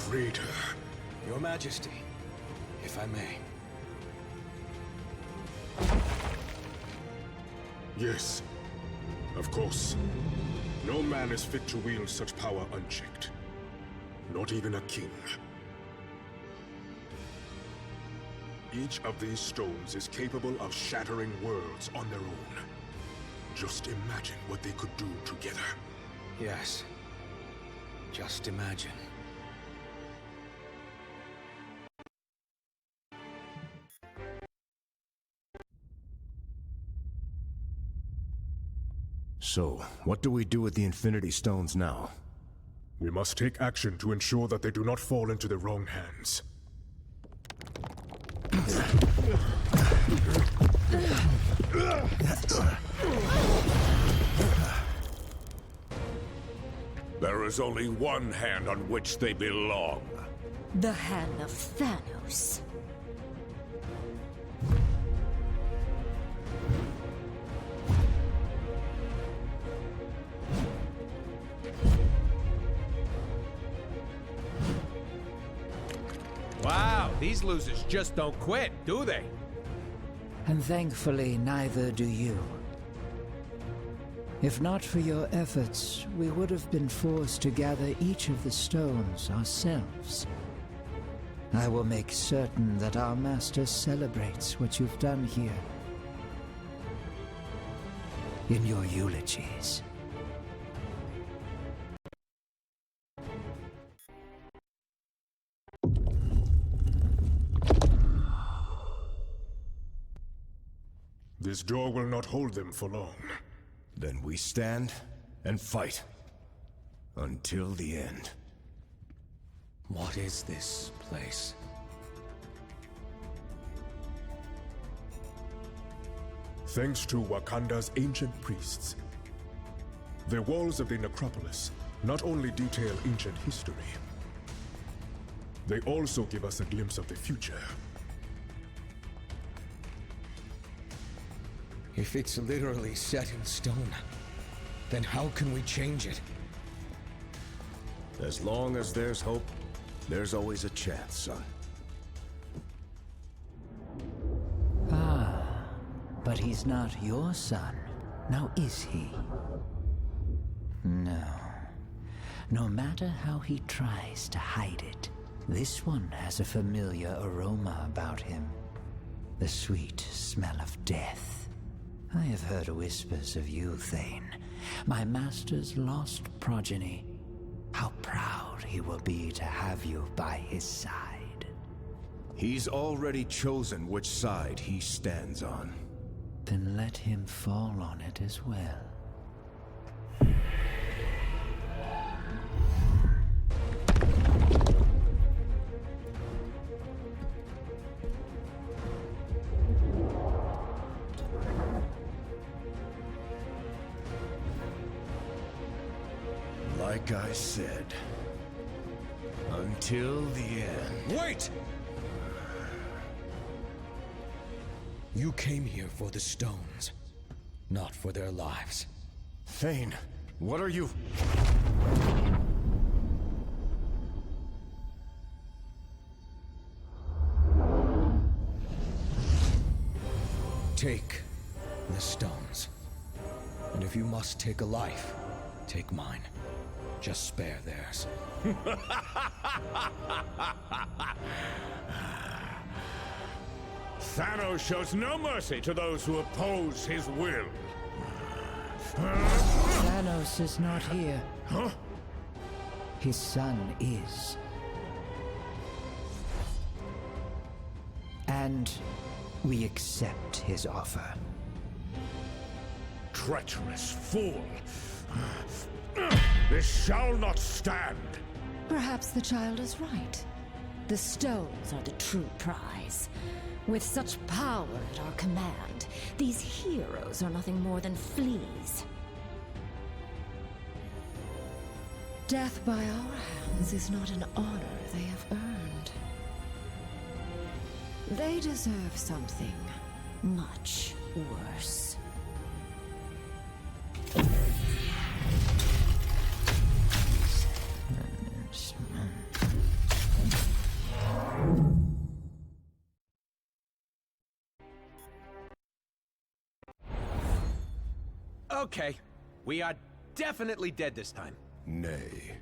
greater. Your Majesty, if I may. Yes, of course. No man is fit to wield such power unchecked. Not even a king. Each of these stones is capable of shattering worlds on their own. Just imagine what they could do together. Yes. Just imagine. So, what do we do with the Infinity Stones now? We must take action to ensure that they do not fall into the wrong hands. There is only one hand on which they belong. The hand of Thanos. Wow, these losers just don't quit, do they? And thankfully, neither do you. If not for your efforts, we would have been forced to gather each of the stones ourselves. I will make certain that our master celebrates what you've done here. In your eulogies. This door will not hold them for long. Then we stand and fight. Until the end. What is this place? Thanks to Wakanda's ancient priests. The walls of the Necropolis not only detail ancient history, they also give us a glimpse of the future. If it's literally set in stone, then how can we change it? As long as there's hope, there's always a chance, son. Ah, but he's not your son, now is he? No. No matter how he tries to hide it, this one has a familiar aroma about him. The sweet smell of death. I have heard whispers of you, Thane, my master's lost progeny. How proud proud he will be to have you by his side. He's already chosen which side he stands on. Then let him fall on it as well. Like I said, until the end. Wait! You came here for the stones, not for their lives. Thane, what are you... Take the stones. And if you must take a life, take mine. Just spare theirs. Thanos shows no mercy to those who oppose his will. Thanos is not here. Huh? His son is. And we accept his offer. Treacherous fool! This shall not stand! Perhaps the child is right. The stones are the true prize. With such power at our command, these heroes are nothing more than fleas. Death by our hands is not an honor they have earned. They deserve something much worse. Okay, we are definitely dead this time. Nay.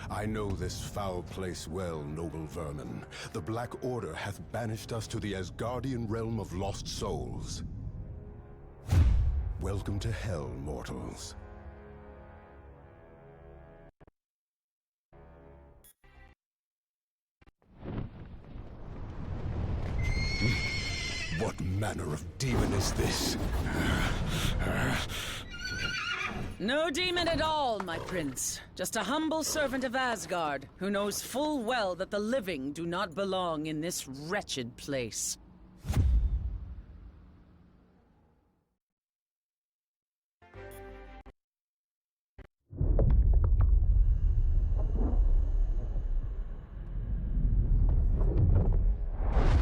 I know this foul place well, noble vermin. The Black Order hath banished us to the Asgardian realm of lost souls. Welcome to hell, mortals. What manner of demon is this? No demon at all, my prince. Just a humble servant of Asgard, who knows full well that the living do not belong in this wretched place.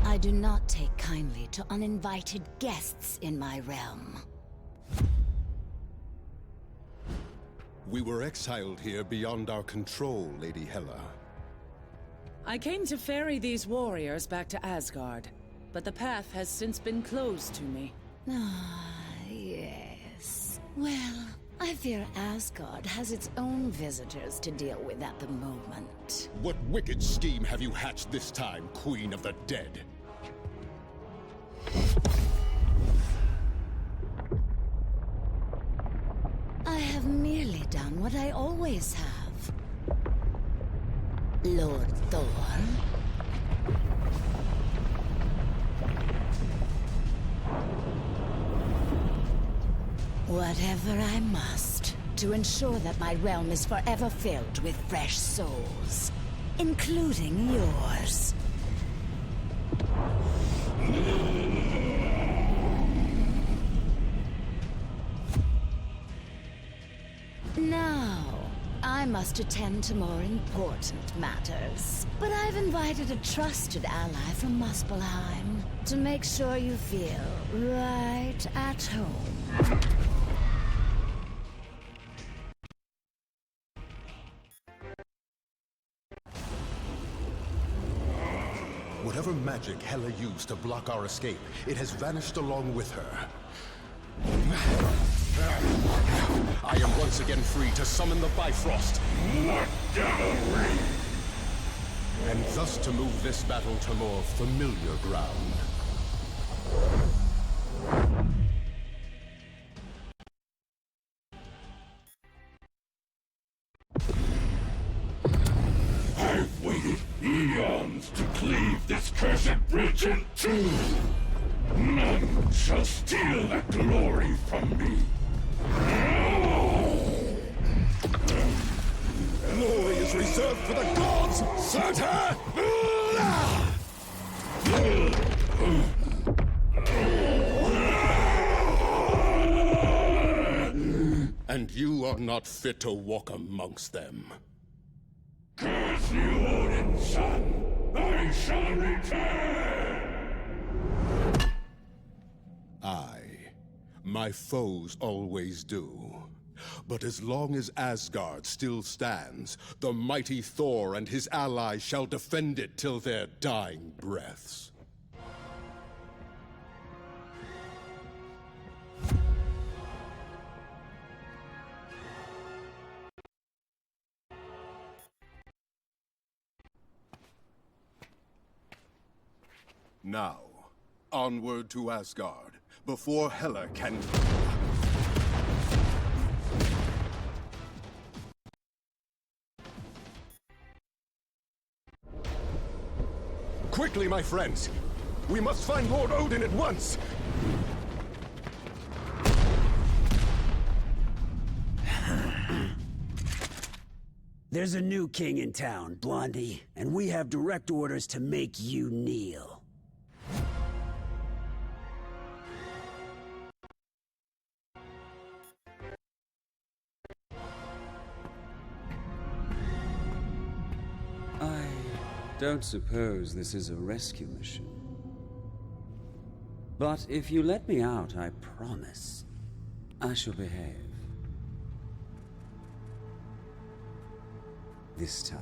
I do not take kindly to uninvited guests in my realm. We were exiled here beyond our control, Lady Hela. I came to ferry these warriors back to Asgard, but the path has since been closed to me. Ah, yes. Well, I fear Asgard has its own visitors to deal with at the moment. What wicked scheme have you hatched this time, Queen of the Dead? I have merely done what I always have. Lord Thor. Whatever I must, to ensure that my realm is forever filled with fresh souls, including yours. Now, I must attend to more important matters. But I've invited a trusted ally from Muspelheim to make sure you feel right at home. Whatever magic Hela used to block our escape, it has vanished along with her. I am once again free to summon the Bifrost. What devilry! And thus to move this battle to more familiar ground. hands to cleave this cursed bridge in two. None shall steal that glory from me. Glory is reserved for the gods, Surtur! And you are not fit to walk amongst them. Curse you, Odin's son! I shall return! Aye, my foes always do. But as long as Asgard still stands, the mighty Thor and his allies shall defend it till their dying breaths. Now, onward to Asgard, before Hela can... Quickly, my friends! We must find Lord Odin at once! There's a new king in town, Blondie, and we have direct orders to make you kneel. I don't suppose this is a rescue mission. But if you let me out, I promise I shall behave. This time.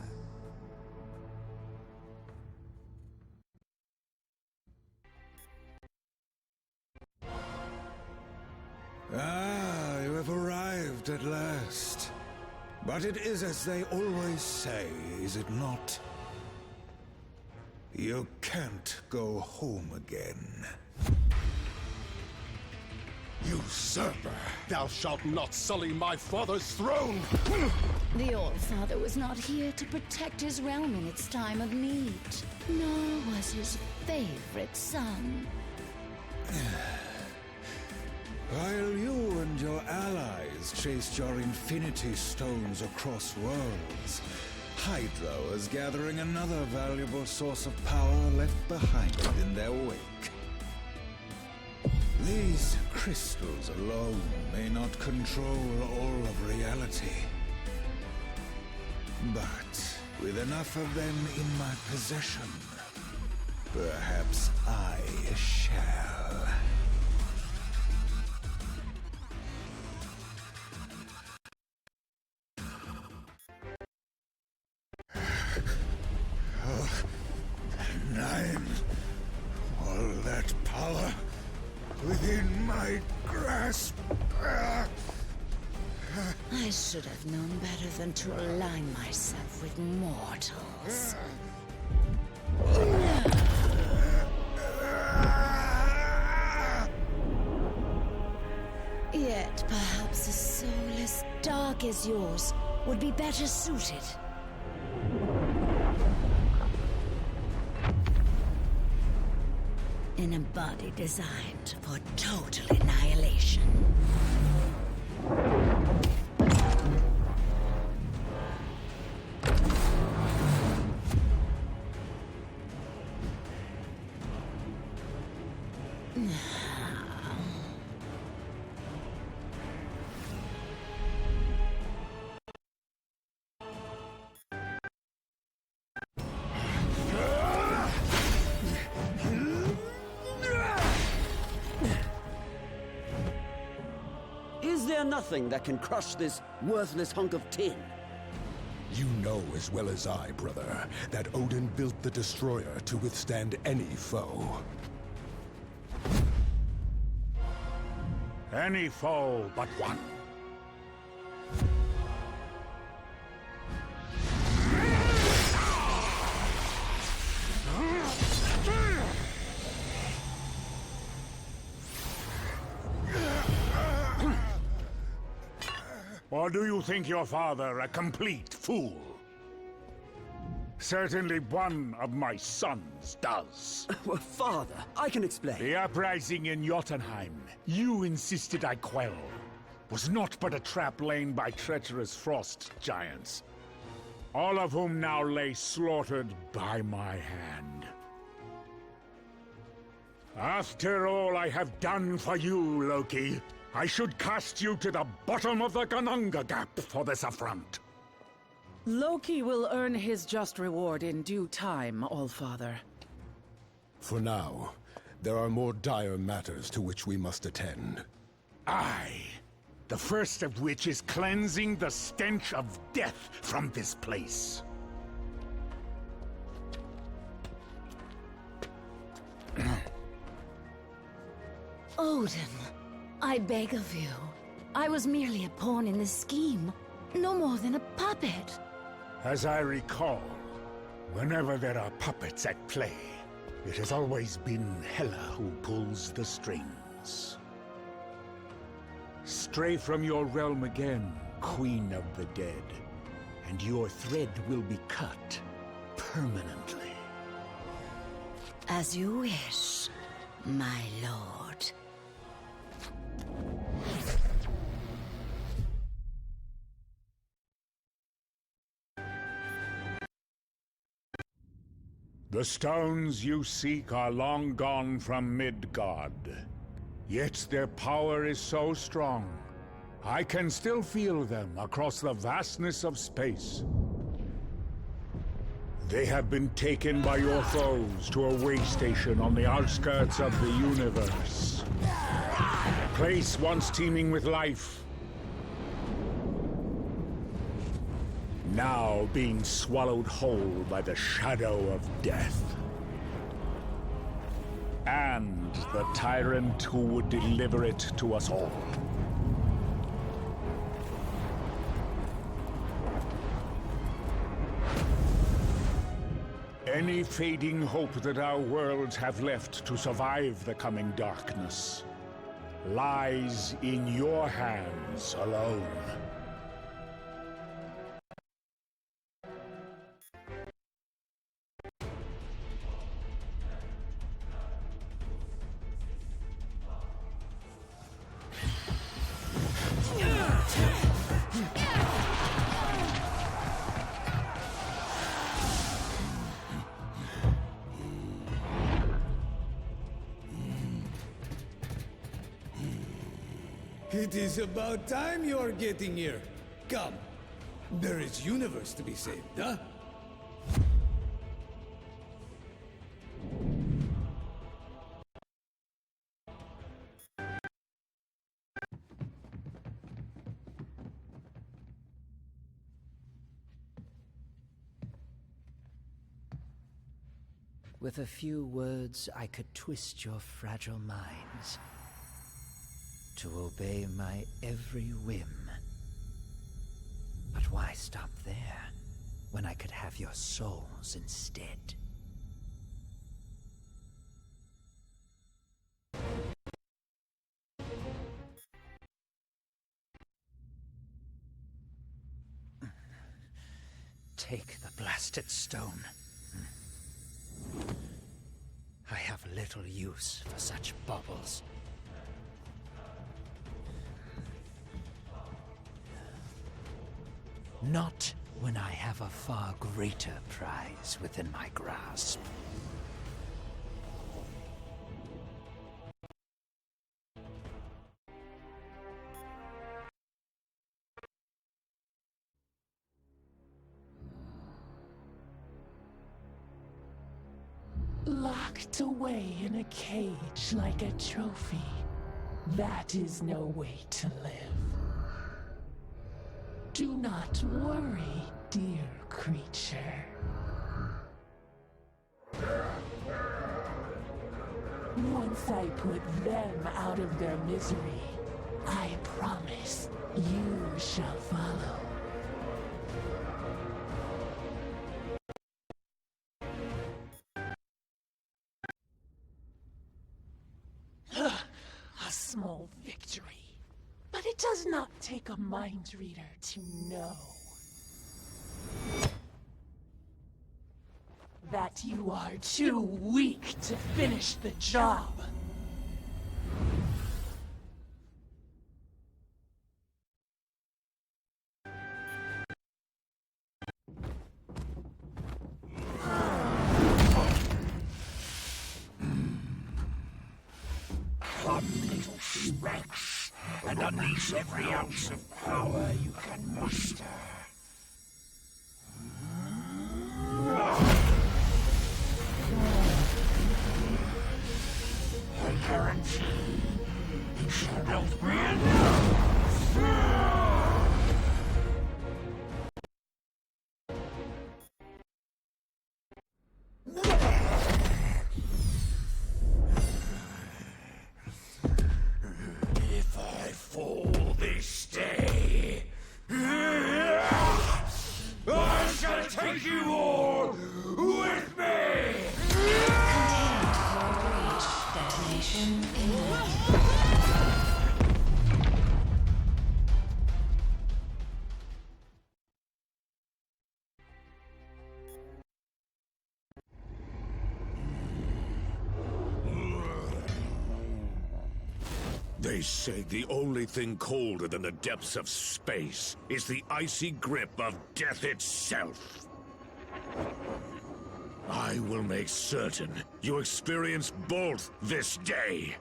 Ah, you have arrived at last. But it is as they always say, is it not? You can't go home again. Usurper! Thou shalt not sully my father's throne! The All-Father was not here to protect his realm in its time of need, nor was his favorite son. While you and your allies chased your Infinity Stones across worlds, Hydra was gathering another valuable source of power left behind in their wake. These crystals alone may not control all of reality. But with enough of them in my possession, perhaps I shall. Nine. All that power within my grasp. I should have known better than to align myself with mortals. Yet perhaps a soul as dark as yours would be better suited. In a body designed for total annihilation. Is there nothing that can crush this worthless hunk of tin? You know as well as I, brother, that Odin built the Destroyer to withstand any foe. Any foe but one. Or do you think your father a complete fool? Certainly one of my sons does. Well, Father, I can explain. The uprising in Jotunheim, you insisted I quell, was not but a trap laid by treacherous frost giants, all of whom now lay slaughtered by my hand. After all I have done for you, Loki, I should cast you to the bottom of the Kananga Gap for this affront. Loki will earn his just reward in due time, Allfather. For now, there are more dire matters to which we must attend. Aye. The first of which is cleansing the stench of death from this place. Odin, I beg of you. I was merely a pawn in this scheme. No more than a puppet. As I recall, whenever there are puppets at play, it has always been Hela who pulls the strings. Stray from your realm again, Queen of the Dead, and your thread will be cut permanently. As you wish, my lord. The stones you seek are long gone from Midgard. Yet their power is so strong, I can still feel them across the vastness of space. They have been taken by your foes to a way station on the outskirts of the universe. A place once teeming with life, now being swallowed whole by the shadow of death. And the tyrant who would deliver it to us all. Any fading hope that our worlds have left to survive the coming darkness lies in your hands alone. It is about time you're getting here. Come. There is universe to be saved, huh? With a few words, I could twist your fragile minds to obey my every whim. But why stop there, when I could have your souls instead? Take the blasted stone. I have little use for such baubles. Not when I have a far greater prize within my grasp. Locked away in a cage like a trophy. That is no way to live. Do not worry, dear creature. Once I put them out of their misery, I promise you shall follow. A small victory. But it does not take a mind reader to know. that you are too weak to finish the job. Come, little Rex, and unleash every ounce of power you can muster. I guarantee it shall not be enough. If I fall this day, I shall take you all with me! Detonation imminent. They say the only thing colder than the depths of space is the icy grip of death itself. I will make certain you experience both this day.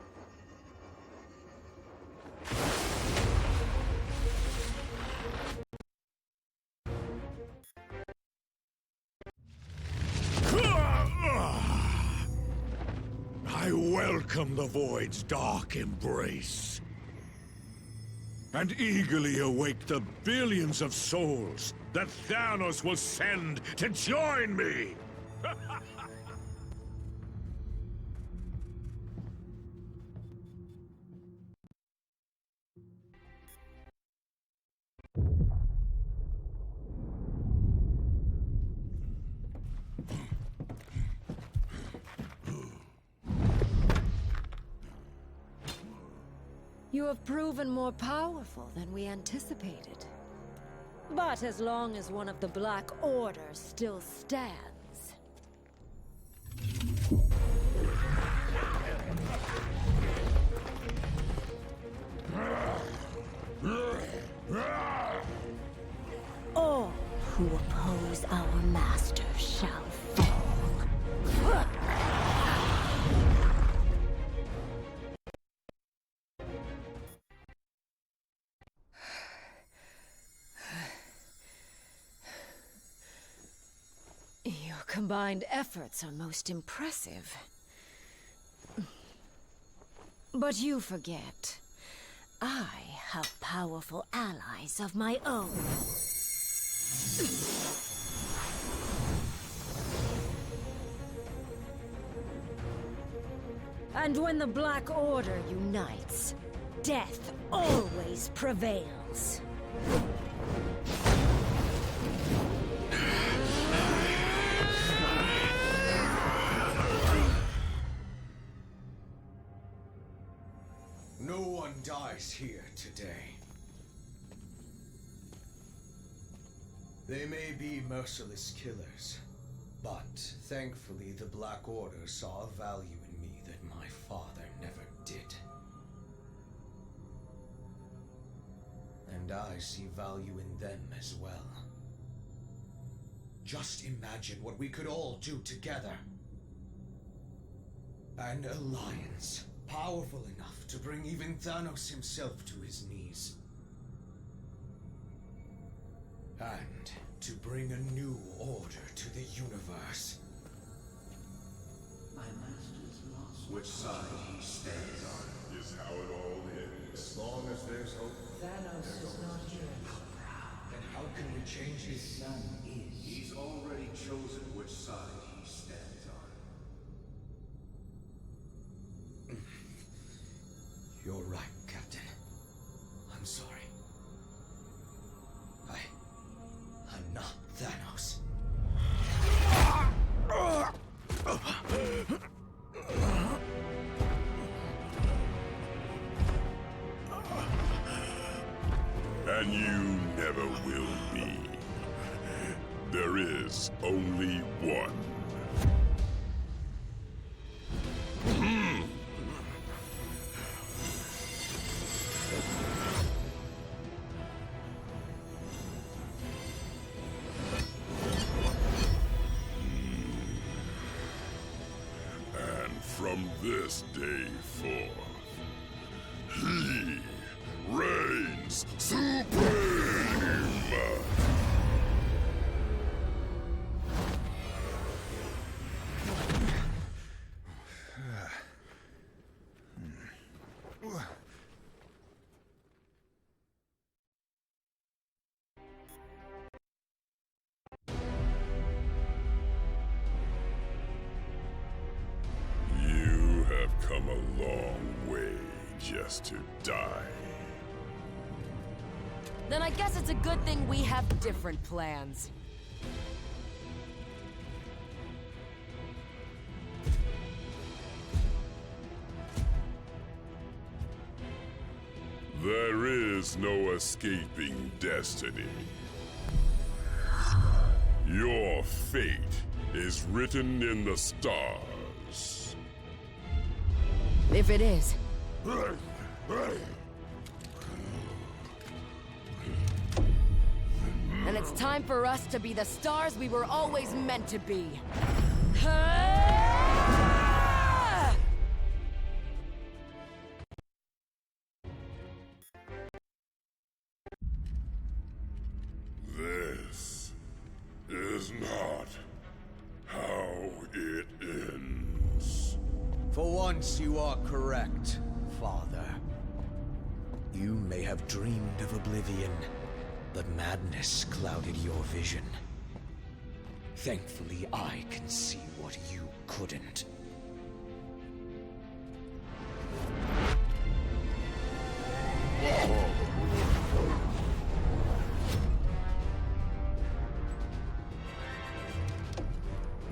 I welcome the Void's dark embrace, and eagerly await the billions of souls that Thanos will send to join me! You have proven more powerful than we anticipated. But as long as one of the Black Order still stands... all who oppose our master shall fall. Your combined efforts are most impressive. But you forget, I have powerful allies of my own. And when the Black Order unites, death always prevails. No one dies here today. They may be merciless killers, but thankfully the Black Order saw a value in me that my father never did. And I see value in them as well. Just imagine what we could all do together. An alliance, powerful enough to bring even Thanos himself to his knees. And to bring a new order to the universe. My master's lost. Which side he stands on is how it all ends. As long as there's hope. Thanos is not here. Then how can we change his son is? He's already chosen which side he stands on. You're right, Captain. I'm sorry. I'm not Thanos. And you never will be. There is only one. this day forth, he reigns supreme! You have come a long way just to die. Then I guess it's a good thing we have different plans. There is no escaping destiny. Your fate is written in the stars. If it is. And it's time for us to be the stars we were always meant to be. This is not how it ends. For once, you are correct, Father. You may have dreamed of oblivion, but madness clouded your vision. Thankfully, I can see what you couldn't.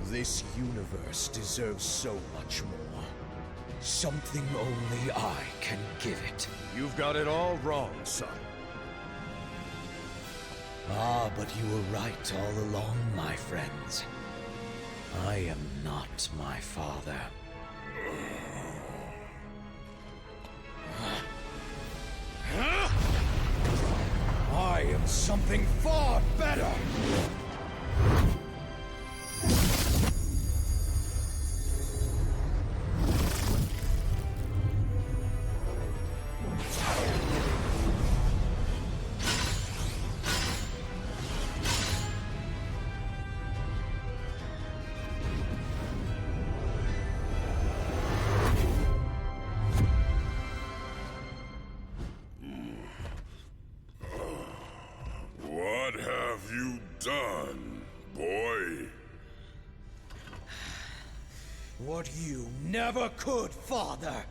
This universe deserves so much more. Something only I can give it. You've got it all wrong, son. Ah, but you were right all along, my friends. I am not my father. I am something far better! What have you done, boy? What you never could, Father!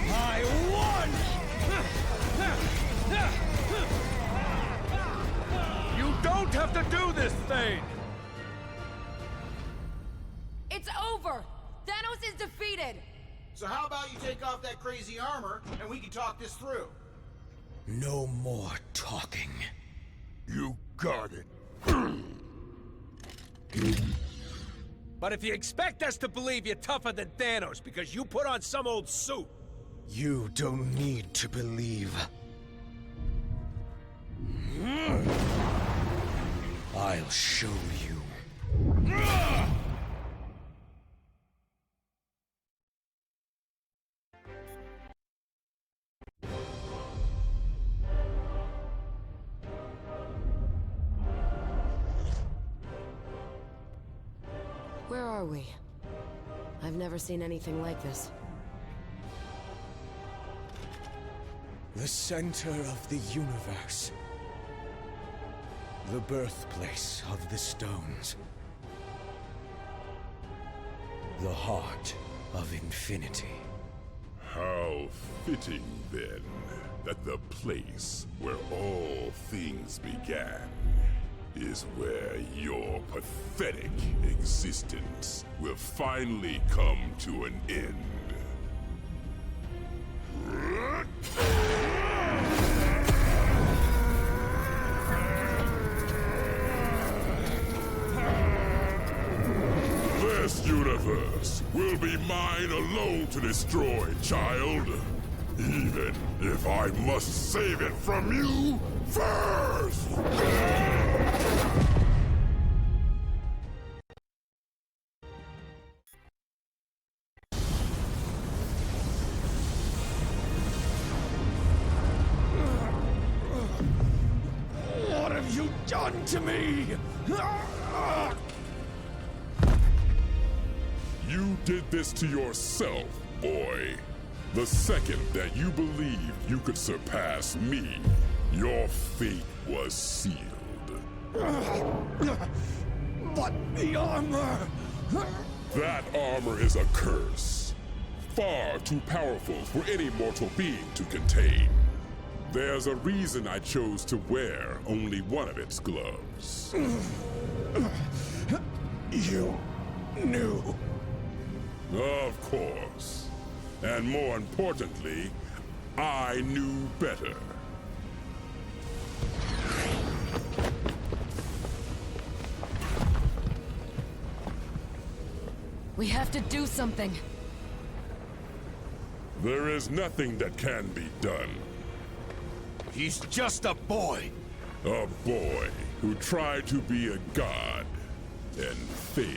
I won! You don't have to do this, Thane! It's over! Thanos is defeated! So how about you take off that crazy armor, and we can talk this through? No more talking. You got it. But if you expect us to believe you're tougher than Thanos because you put on some old suit... You don't need to believe. I'll show you. Where are we? I've never seen anything like this. The center of the universe. The birthplace of the stones. The heart of infinity. How fitting, then, that the place where all things began is where your pathetic existence will finally come to an end. This universe will be mine alone to destroy, child. Even if I must save it from you first! What have you done to me? You did this to yourself, boy. The second that you believed you could surpass me, your fate was sealed. But the armor... That armor is a curse. Far too powerful for any mortal being to contain. There's a reason I chose to wear only one of its gloves. You knew. Of course. And more importantly, I knew better. We have to do something. There is nothing that can be done. He's just a boy. A boy who tried to be a god and failed.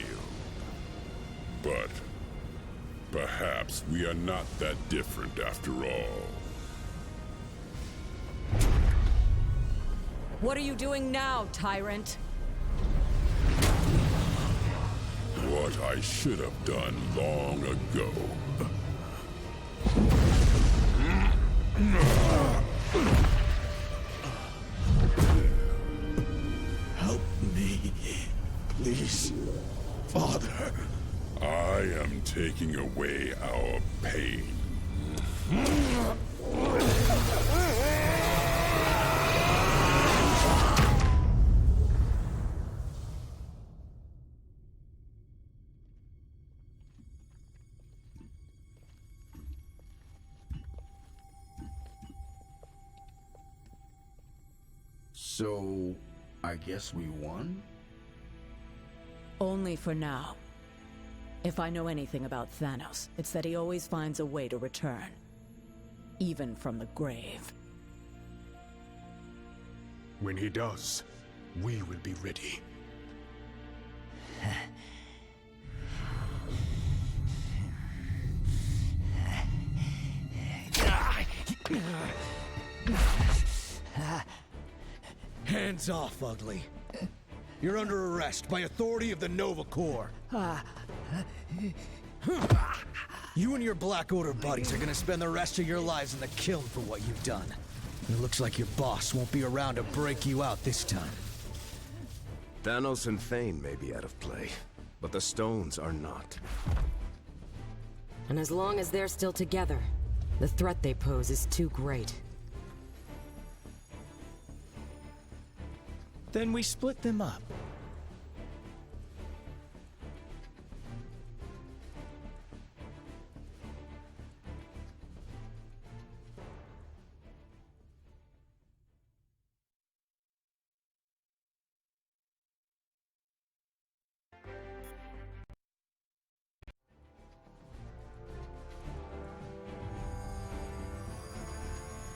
But perhaps we are not that different after all. What are you doing now, tyrant? What I should have done long ago. Help me, please, Father. I am taking away our pain. So, I guess we won? Only for now. If I know anything about Thanos, it's that he always finds a way to return. Even from the grave. When he does, we will be ready. Hands off, ugly. You're under arrest by authority of the Nova Corps. You and your Black Order buddies are gonna spend the rest of your lives in the kiln for what you've done. It looks like your boss won't be around to break you out this time. Thanos and Thane may be out of play, but the stones are not. And as long as they're still together, the threat they pose is too great. Then we split them up.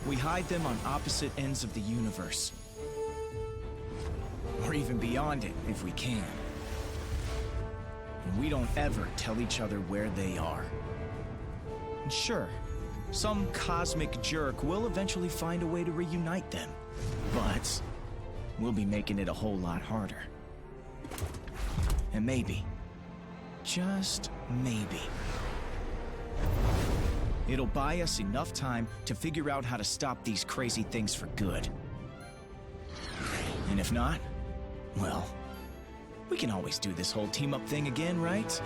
We hide them on opposite ends of the universe. Or even beyond it, if we can. And we don't ever tell each other where they are. And sure, some cosmic jerk will eventually find a way to reunite them. But we'll be making it a whole lot harder. And maybe, just maybe, it'll buy us enough time to figure out how to stop these crazy things for good. And if not, well, we can always do this whole team-up thing again, right?